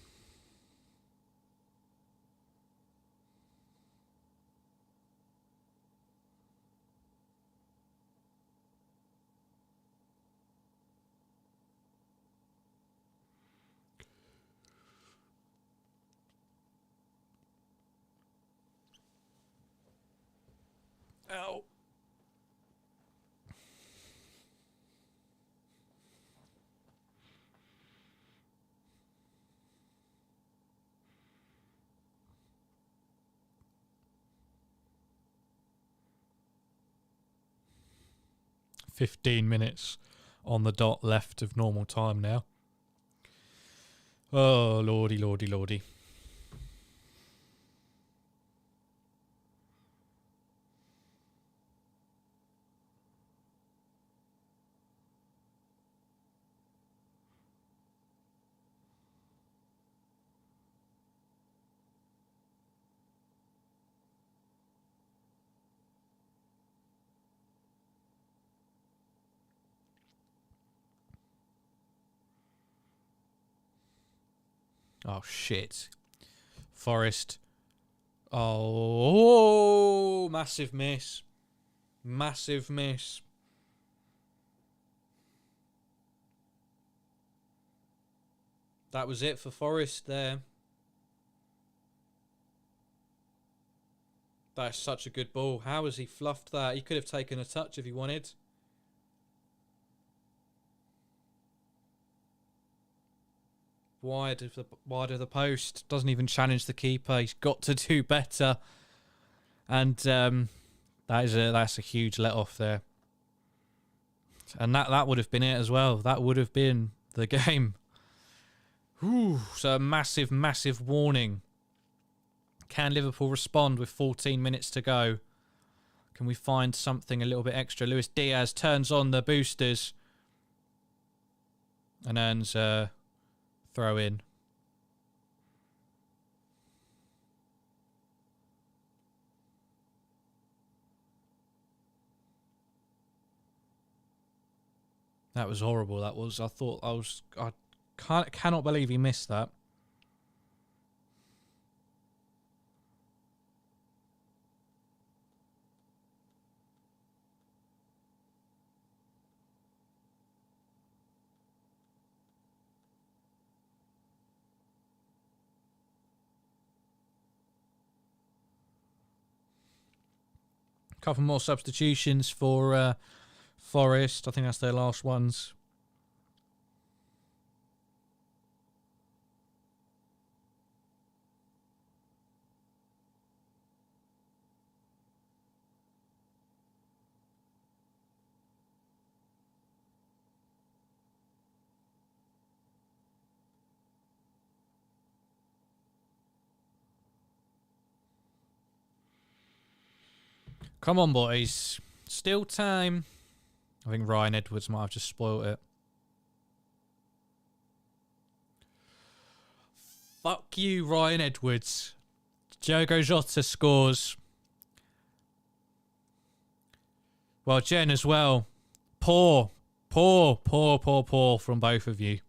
Ow. "15 minutes on the dot left of normal time now." Oh, lordy, lordy, lordy. Oh, shit. Forest. Oh, massive miss. Massive miss. That was it for Forest there. That's such a good ball. How has he fluffed that? He could have taken a touch if he wanted. Wide of the post. Doesn't even challenge the keeper. He's got to do better. And that's a huge let off there. And that would have been it as well. That would have been the game. Whew. So a massive, massive warning. Can Liverpool respond with 14 minutes to go? Can we find something a little bit extra? Luis Diaz turns on the boosters and earns throw in. That was horrible. That was. I cannot believe he missed that. Couple more substitutions for Forest. I think that's their last ones. Come on, boys. Still time. I think Ryan Edwards might have just spoiled it. Fuck you, Ryan Edwards. Diogo Jota scores. Well, Jen as well. Poor from both of you.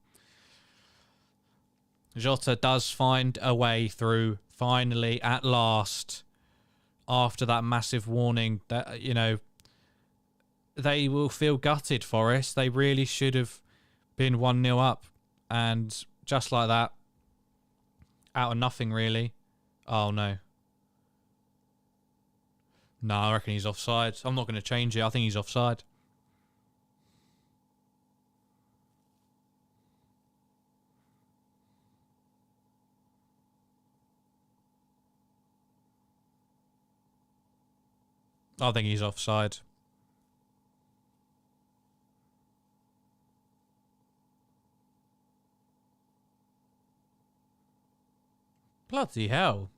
Jota does find a way through, finally, at last. After that massive warning, that, you know, they will feel gutted, Forest. They really should have been 1-0 up. And Just like that. Out of nothing, really. Oh, no. No, I reckon he's offside. I'm not going to change it. I think he's offside. I think he's offside. Bloody hell.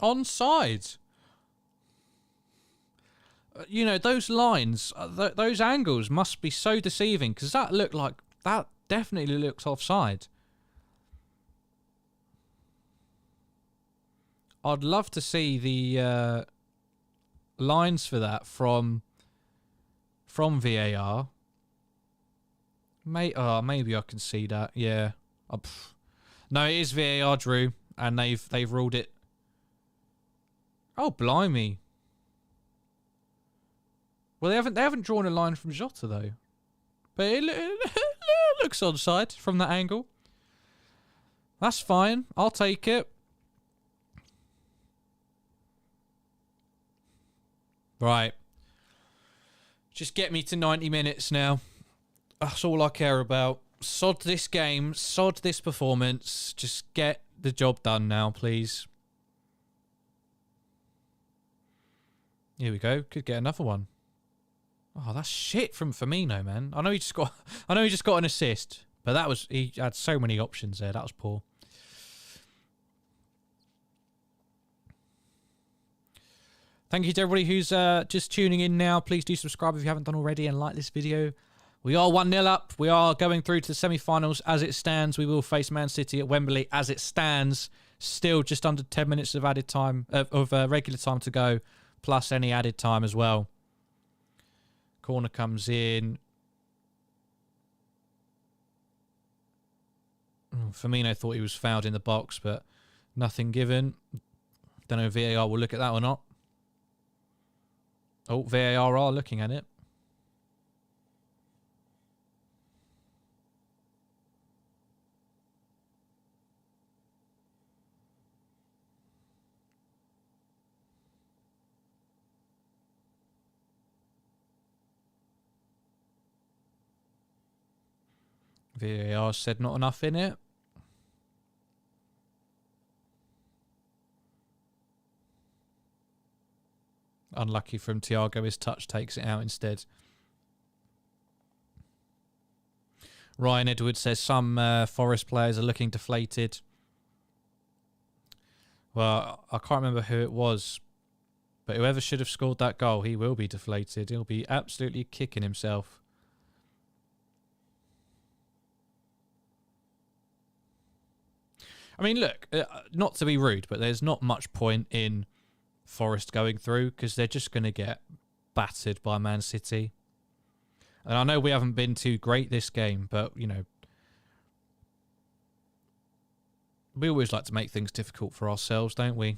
Onside. You know, those lines, those angles must be so deceiving, because that looked like, that definitely looks offside. I'd love to see the lines for that from VAR. Maybe I can see that. Yeah. No, it is VAR, Drew, and they've ruled it. Oh, blimey. Well, they haven't drawn a line from Jota though, but it looks onside from that angle. That's fine. I'll take it. Right. Just get me to 90 minutes now. That's all I care about. Sod this game. Sod this performance. Just get the job done now, please. Here we go. Could get another one. Oh, that's shit from Firmino, man. I know he just got an assist, but he had so many options there. That was poor. Thank you to everybody who's just tuning in now. Please do subscribe if you haven't done already and like this video. We are 1-0 up. We are going through to the semi-finals as it stands. We will face Man City at Wembley as it stands. Still just under 10 minutes of added time, of regular time to go, plus any added time as well. Corner comes in. Firmino thought he was fouled in the box, but nothing given. Don't know if VAR will look at that or not. Oh, VAR are looking at it. VAR said not enough in it. Unlucky from Thiago, his touch takes it out instead. Ryan Edwards says some Forest players are looking deflated. Well, I can't remember who it was, but whoever should have scored that goal, he will be deflated. He'll be absolutely kicking himself. I mean, look, not to be rude, but there's not much point in Forest going through because they're just going to get battered by Man City. And I know we haven't been too great this game, but, you know, we always like to make things difficult for ourselves, don't we?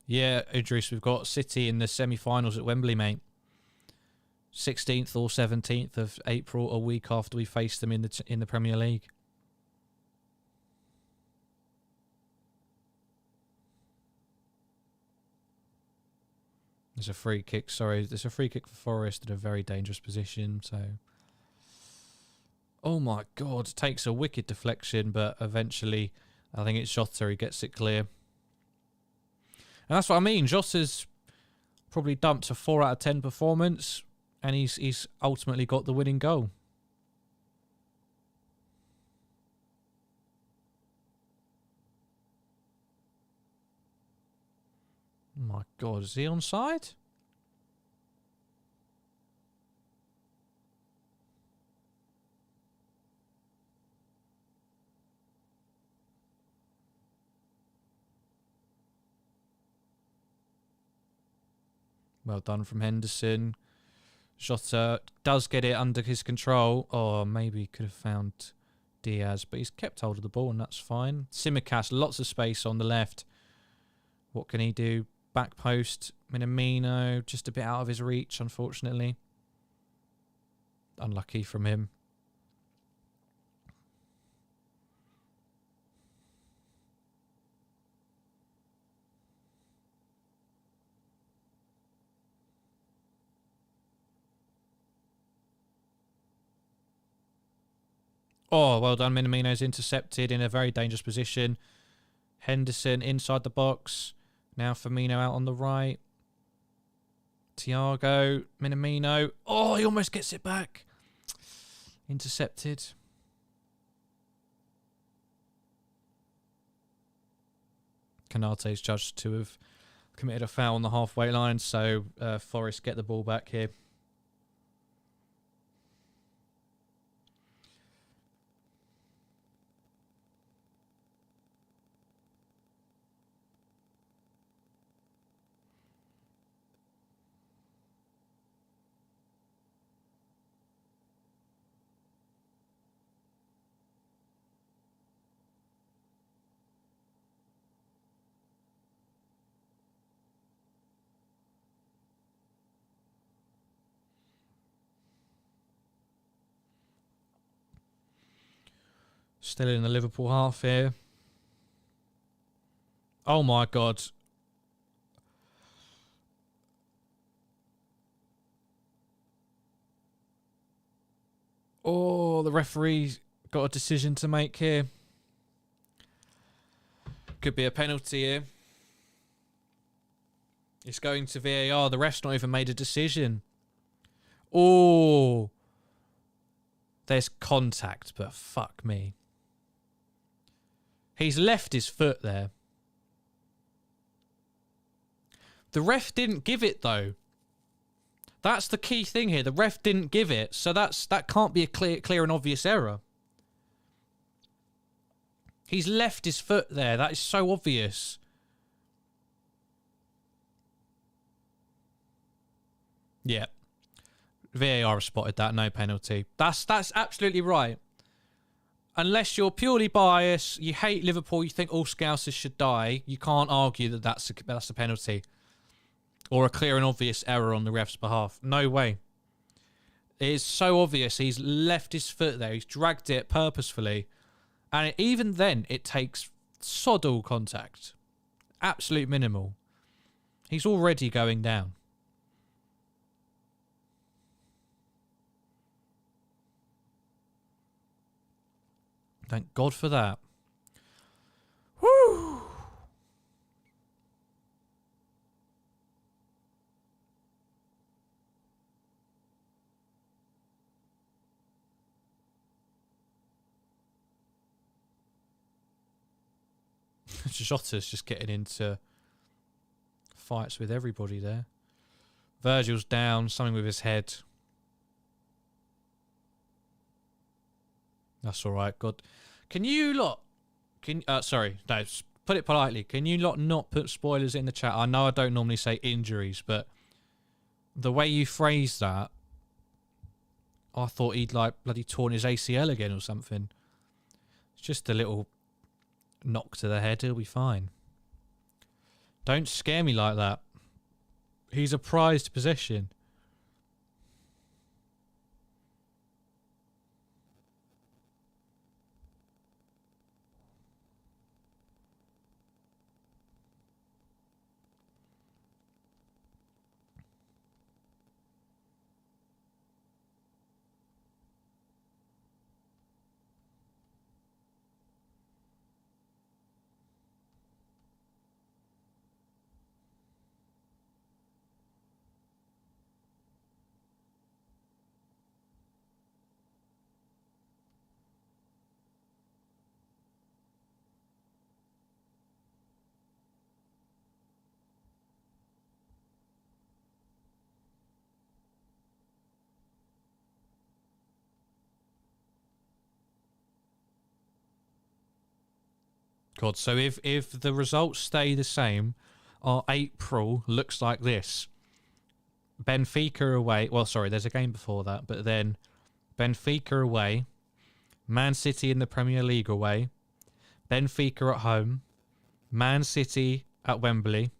Yeah, Idris, we've got City in the semi-finals at Wembley, mate. 16th or 17th of April, a week after we faced them in the Premier League. There's a free kick, sorry. There's a free kick for Forest in a very dangerous position, so... Oh my God, takes a wicked deflection, but eventually I think it's Jota who gets it clear. And that's what I mean. Jota's probably dumped a 4 out of 10 performance. And he's ultimately got the winning goal. Oh my God, is he onside? Well done from Henderson. Jota does get it under his control. Oh, maybe he could have found Diaz, but he's kept hold of the ball and that's fine. Tsimikas, lots of space on the left. What can he do? back post. Minamino, just a bit out of his reach, unfortunately. Unlucky from him. Oh, well done. Minamino's intercepted in a very dangerous position. Henderson inside the box. Now Firmino out on the right. Thiago, Minamino. Oh, he almost gets it back. Intercepted. Konate's judged to have committed a foul on the halfway line, so Forest get the ball back here. Still in the Liverpool half here. Oh my God. Oh, the referee got a decision to make here. Could be a penalty here. It's going to VAR. The ref's not even made a decision. Oh. There's contact, but fuck me. He's left his foot there. The ref didn't give it, though. That's the key thing here. The ref didn't give it, so that can't be a clear and obvious error. He's left his foot there. That is so obvious. Yeah. VAR have spotted that. No penalty. That's absolutely right. Unless you're purely biased, you hate Liverpool, you think all Scousers should die, you can't argue that that's a penalty. Or a clear and obvious error on the ref's behalf. No way. It is so obvious. He's left his foot there. He's dragged it purposefully. And even then, it takes sod all contact. Absolute minimal. He's already going down. Thank God for that. Woo! Jota's just getting into fights with everybody there. Virgil's down, something with his head. That's all right. God, can you lot? Sorry, no. Put it politely. Can you lot not put spoilers in the chat? I know I don't normally say injuries, but the way you phrased that, I thought he'd like bloody torn his ACL again or something. It's just a little knock to the head. He'll be fine. Don't scare me like that. He's a prized possession. God, so if the results stay the same, our April looks like this. Benfica away. Well, sorry, there's a game before that, but then Benfica away, Man City in the Premier League away, Benfica at home, Man City at Wembley,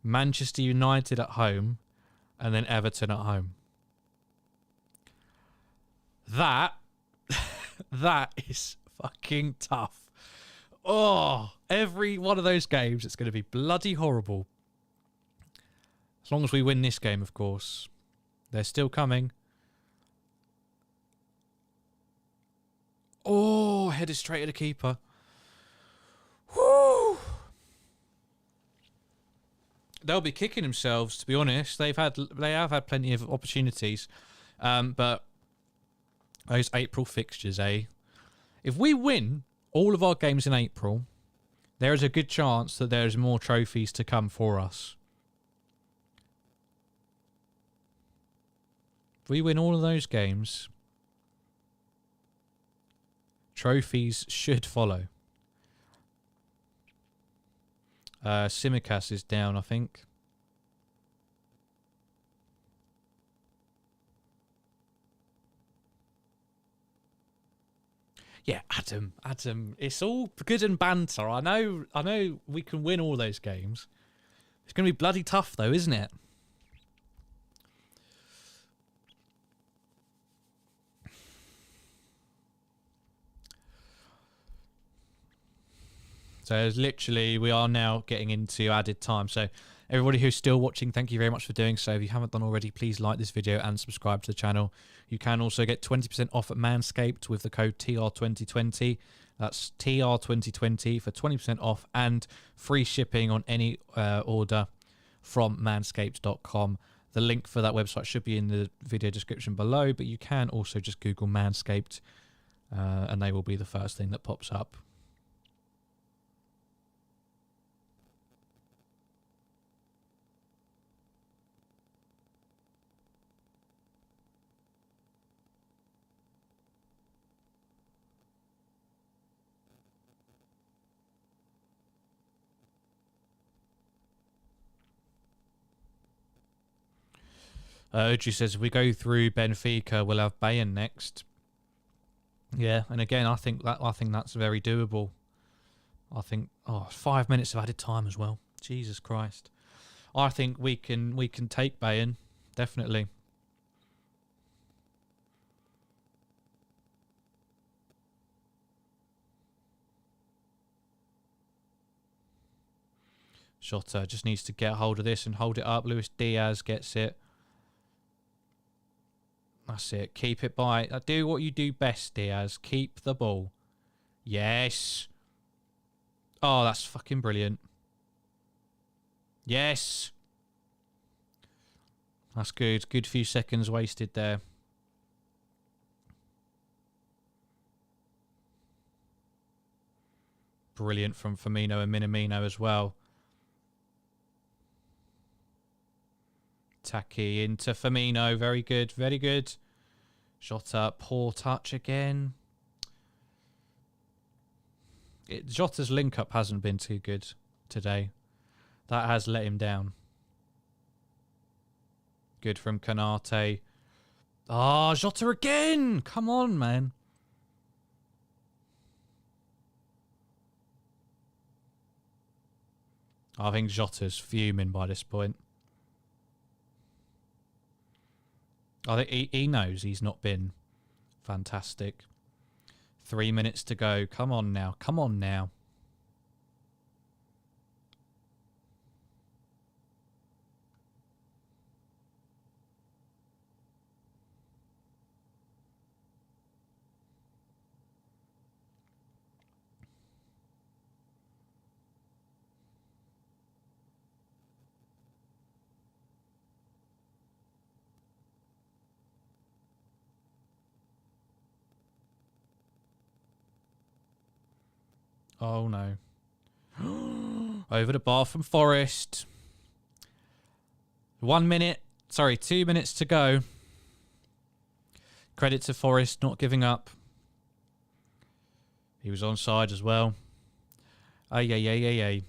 Manchester United at home, and then Everton at home. That is fucking tough. Oh, every one of those games, it's going to be bloody horrible. As long as we win this game, of course. They're still coming. Oh, headed straight at the keeper. Woo! They'll be kicking themselves, to be honest. They have had plenty of opportunities. But those April fixtures, eh? If we win all of our games in April, there is a good chance that there's more trophies to come for us. If we win all of those games, trophies should follow. Simicast is down, I think. Yeah, Adam, it's all good and banter. I know we can win all those games. It's going to be bloody tough though, isn't it? So literally, we are now getting into added time. So everybody who's still watching, thank you very much for doing so. If you haven't done already, please like this video and subscribe to the channel. You can also get 20% off at Manscaped with the code TR2020. That's TR2020 for 20% off and free shipping on any order from manscaped.com. The link for that website should be in the video description below, but you can also just Google Manscaped and they will be the first thing that pops up. Oji says, if we go through Benfica, we'll have Bayern next. Yeah, and again, I think that's very doable. I think 5 minutes of added time as well. Jesus Christ. I think we can take Bayern, definitely. Jota just needs to get hold of this and hold it up. Luis Diaz gets it. That's it. Keep it by. Do what you do best, Diaz. Keep the ball. Yes. Oh, that's fucking brilliant. Yes. That's good. Good few seconds wasted there. Brilliant from Firmino and Minamino as well. Taki into Firmino. Very good. Very good. Jota, poor touch again. Jota's link-up hasn't been too good today. That has let him down. Good from Kanate. Ah, Jota again! Come on, man. I think Jota's fuming by this point. I think he knows he's not been fantastic. 3 minutes to go. Come on now. Come on now. Oh, no. Over the bar from Forest. 1 minute. Sorry, 2 minutes to go. Credit to Forest not giving up. He was onside as well. Ay, ay, ay, ay, ay.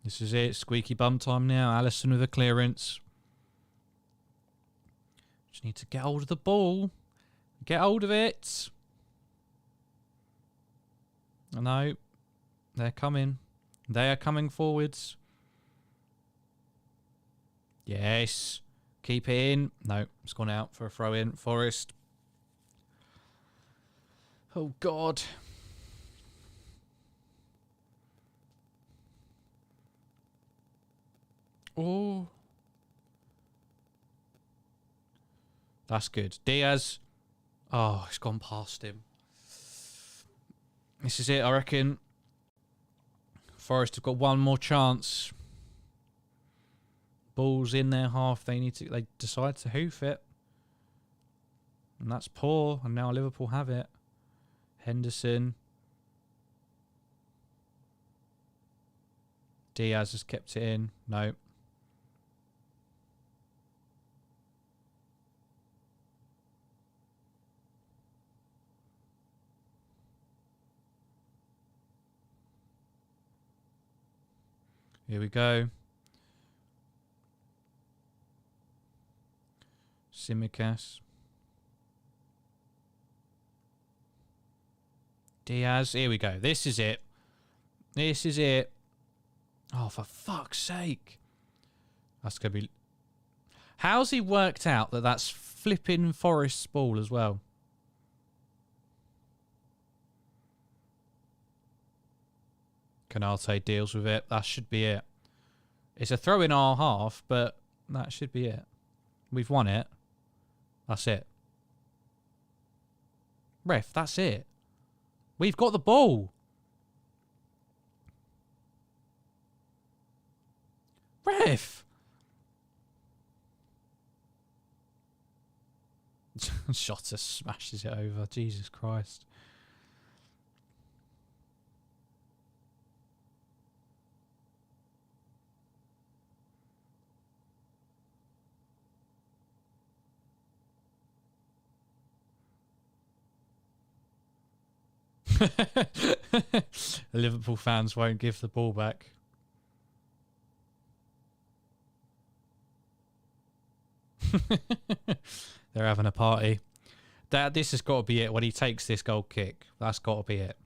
This is it. Squeaky bum time now. Alisson with a clearance. Just need to get hold of the ball. Get hold of it. I know. They're coming. They are coming forwards. Yes. Keep it in. No, it's gone out for a throw in. Forest. Oh, God. Oh. That's good. Diaz. Oh, it's gone past him. This is it, I reckon. Forest have got one more chance. Ball's in their half. They decide to hoof it. And that's poor. And now Liverpool have it. Henderson. Diaz has kept it in. No. Here we go. Simicas. Diaz. Here we go. This is it. This is it. Oh, for fuck's sake. That's going to be... How's he worked out that that's flipping Forest's ball as well? Canate deals with it. That should be it. It's a throw in our half, but that should be it. We've won it. That's it. Ref, that's it. We've got the ball. Ref. Jota smashes it over. Jesus Christ. Liverpool fans won't give the ball back. They're having a party. This has got to be it when he takes this goal kick. That's got to be it.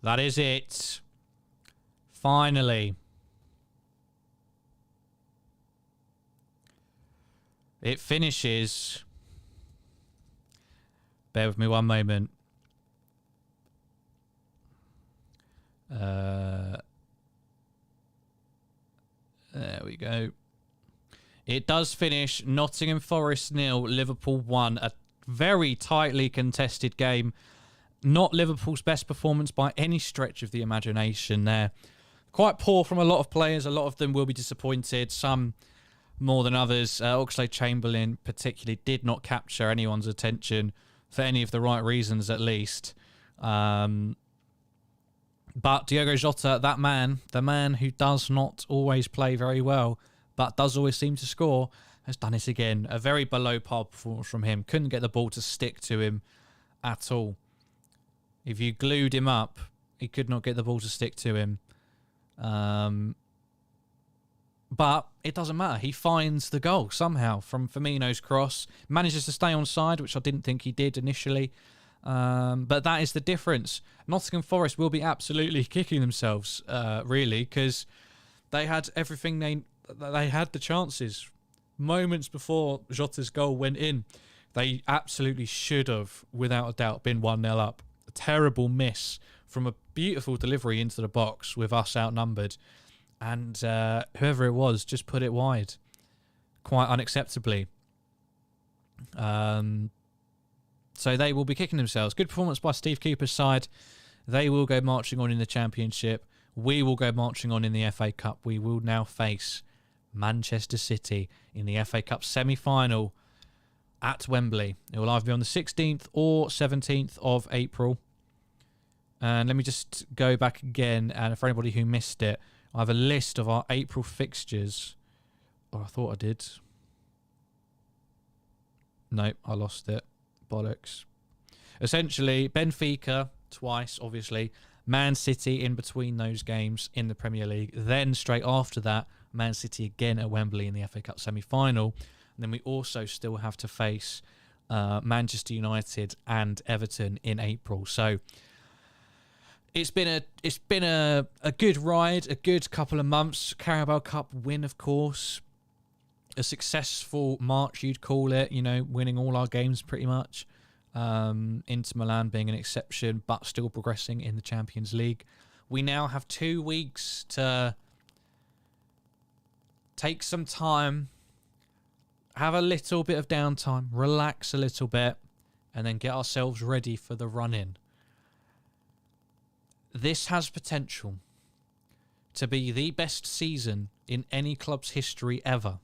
That is it. Finally. It finishes. Bear with me one moment. There we go. It does finish Nottingham Forest 0, Liverpool 1. A very tightly contested game. Not Liverpool's best performance by any stretch of the imagination there. Quite poor from a lot of players. A lot of them will be disappointed. Some more than others. Oxlade-Chamberlain particularly did not capture anyone's attention for any of the right reasons, at least. But Diogo Jota, that man, the man who does not always play very well, but does always seem to score, has done it again. A very below par performance from him. Couldn't get the ball to stick to him at all. If you glued him up, he could not get the ball to stick to him. But it doesn't matter. He finds the goal somehow from Firmino's cross. Manages to stay on side, which I didn't think he did initially. But that is the difference. Nottingham Forest will be absolutely kicking themselves, really, because they had everything. They had the chances. Moments before Jota's goal went in, they absolutely should have, without a doubt, been 1-0 up. A terrible miss from a beautiful delivery into the box with us outnumbered. And whoever it was just put it wide, quite unacceptably. So they will be kicking themselves. Good performance by Steve Cooper's side. They will go marching on in the Championship. We will go marching on in the FA Cup. We will now face Manchester City in the FA Cup semi-final at Wembley. It will either be on the 16th or 17th of April. And let me just go back again. And for anybody who missed it, I have a list of our April fixtures. Oh, I thought I did. Nope, I lost it. Bollocks. Essentially, Benfica twice, obviously. Man City in between those games in the Premier League. Then straight after that, Man City again at Wembley in the FA Cup semi-final. And then we also still have to face Manchester United and Everton in April. So it's been a good ride, a good couple of months. Carabao Cup win, of course. A successful March, you'd call it, you know, winning all our games pretty much. Inter Milan being an exception, but still progressing in the Champions League. We now have 2 weeks to take some time, have a little bit of downtime, relax a little bit, and then get ourselves ready for the run-in. This has potential to be the best season in any club's history ever.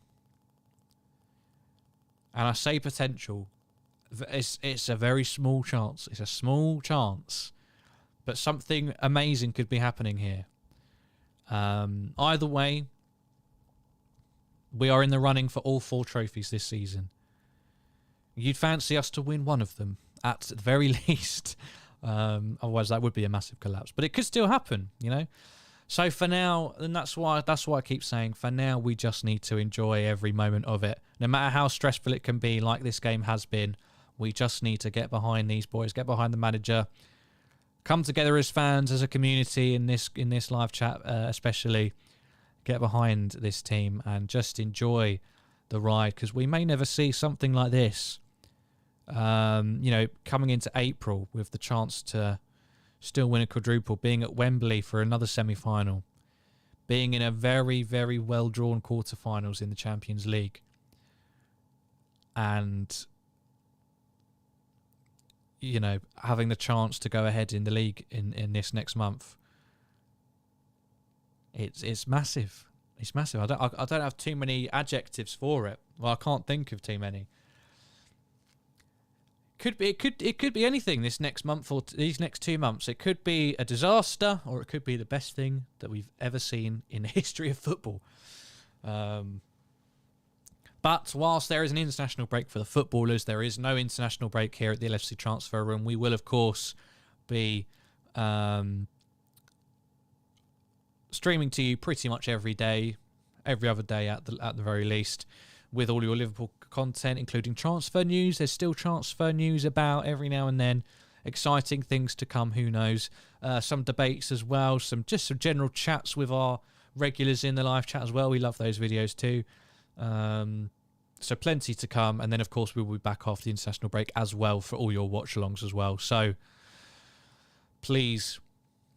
And I say potential. It's a very small chance. It's a small chance. But something amazing could be happening here. Either way, we are in the running for all 4 trophies this season. You'd fancy us to win one of them, at the very least. Otherwise, that would be a massive collapse. But it could still happen, you know. So for now, and that's why I keep saying, for now, we just need to enjoy every moment of it. No matter how stressful it can be, like this game has been, we just need to get behind these boys, get behind the manager, come together as fans, as a community in this live chat, especially get behind this team and just enjoy the ride, because we may never see something like this. You know, coming into April with the chance to still win a quadruple, being at Wembley for another semi-final, being in a very, very well-drawn quarterfinals in the Champions League, and, you know, having the chance to go ahead in the league in this next month. It's massive. It's massive. I don't have too many adjectives for it. Well, I can't think of too many. It could be anything this next month or these next 2 months. It could be a disaster, or it could be the best thing that we've ever seen in the history of football. But whilst there is an international break for the footballers, there is no international break here at the LFC Transfer Room. We will, of course, be streaming to you pretty much every day, every other day at the very least, with all your Liverpool content, including transfer news. There's still transfer news about every now and then. Exciting things to come, who knows. Some debates as well, some general chats with our regulars in the live chat as well. We love those videos too. So plenty to come. And then, of course, we will be back after the international break as well for all your watch-alongs as well. So please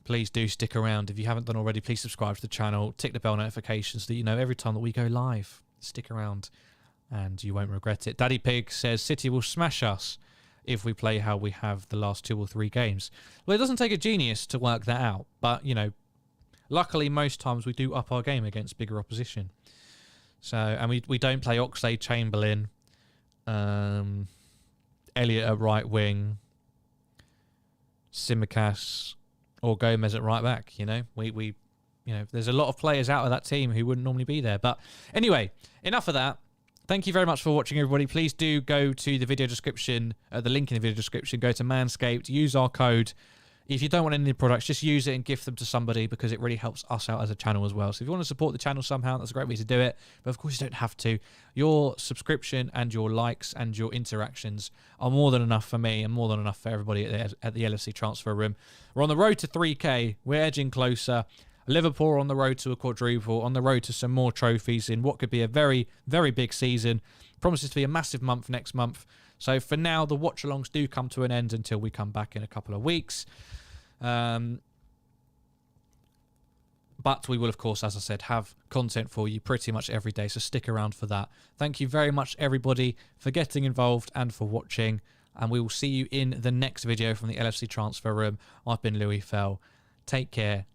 do stick around. If you haven't done already, please subscribe to the channel. Tick the bell notifications so that you know every time that we go live. Stick around and you won't regret it. Daddy Pig says City will smash us if we play how we have the last 2 or 3 games. Well, it doesn't take a genius to work that out. But, you know, luckily most times we do up our game against bigger opposition. So, and we don't play Oxlade-Chamberlain, Elliott at right wing, Tsimikas or Gomez at right back. You know, we you know, there's a lot of players out of that team who wouldn't normally be there. But anyway, enough of that. Thank you very much for watching, everybody. Please do go to the video description, the link in the video description. Go to Manscaped, use our code. If you don't want any products, just use it and gift them to somebody, because it really helps us out as a channel as well. So if you want to support the channel somehow, that's a great way to do it. But of course, you don't have to. Your subscription and your likes and your interactions are more than enough for me and more than enough for everybody at the LFC Transfer Room. We're on the road to 3K. We're edging closer. Liverpool on the road to a quadruple, on the road to some more trophies in what could be a very, very big season. Promises to be a massive month next month. So for now, the watch-alongs do come to an end until we come back in a couple of weeks. But we will, of course, as I said, have content for you pretty much every day, so stick around for that. Thank you very much, everybody, for getting involved and for watching, and we will see you in the next video from the LFC Transfer Room. I've been Louis Fell. Take care,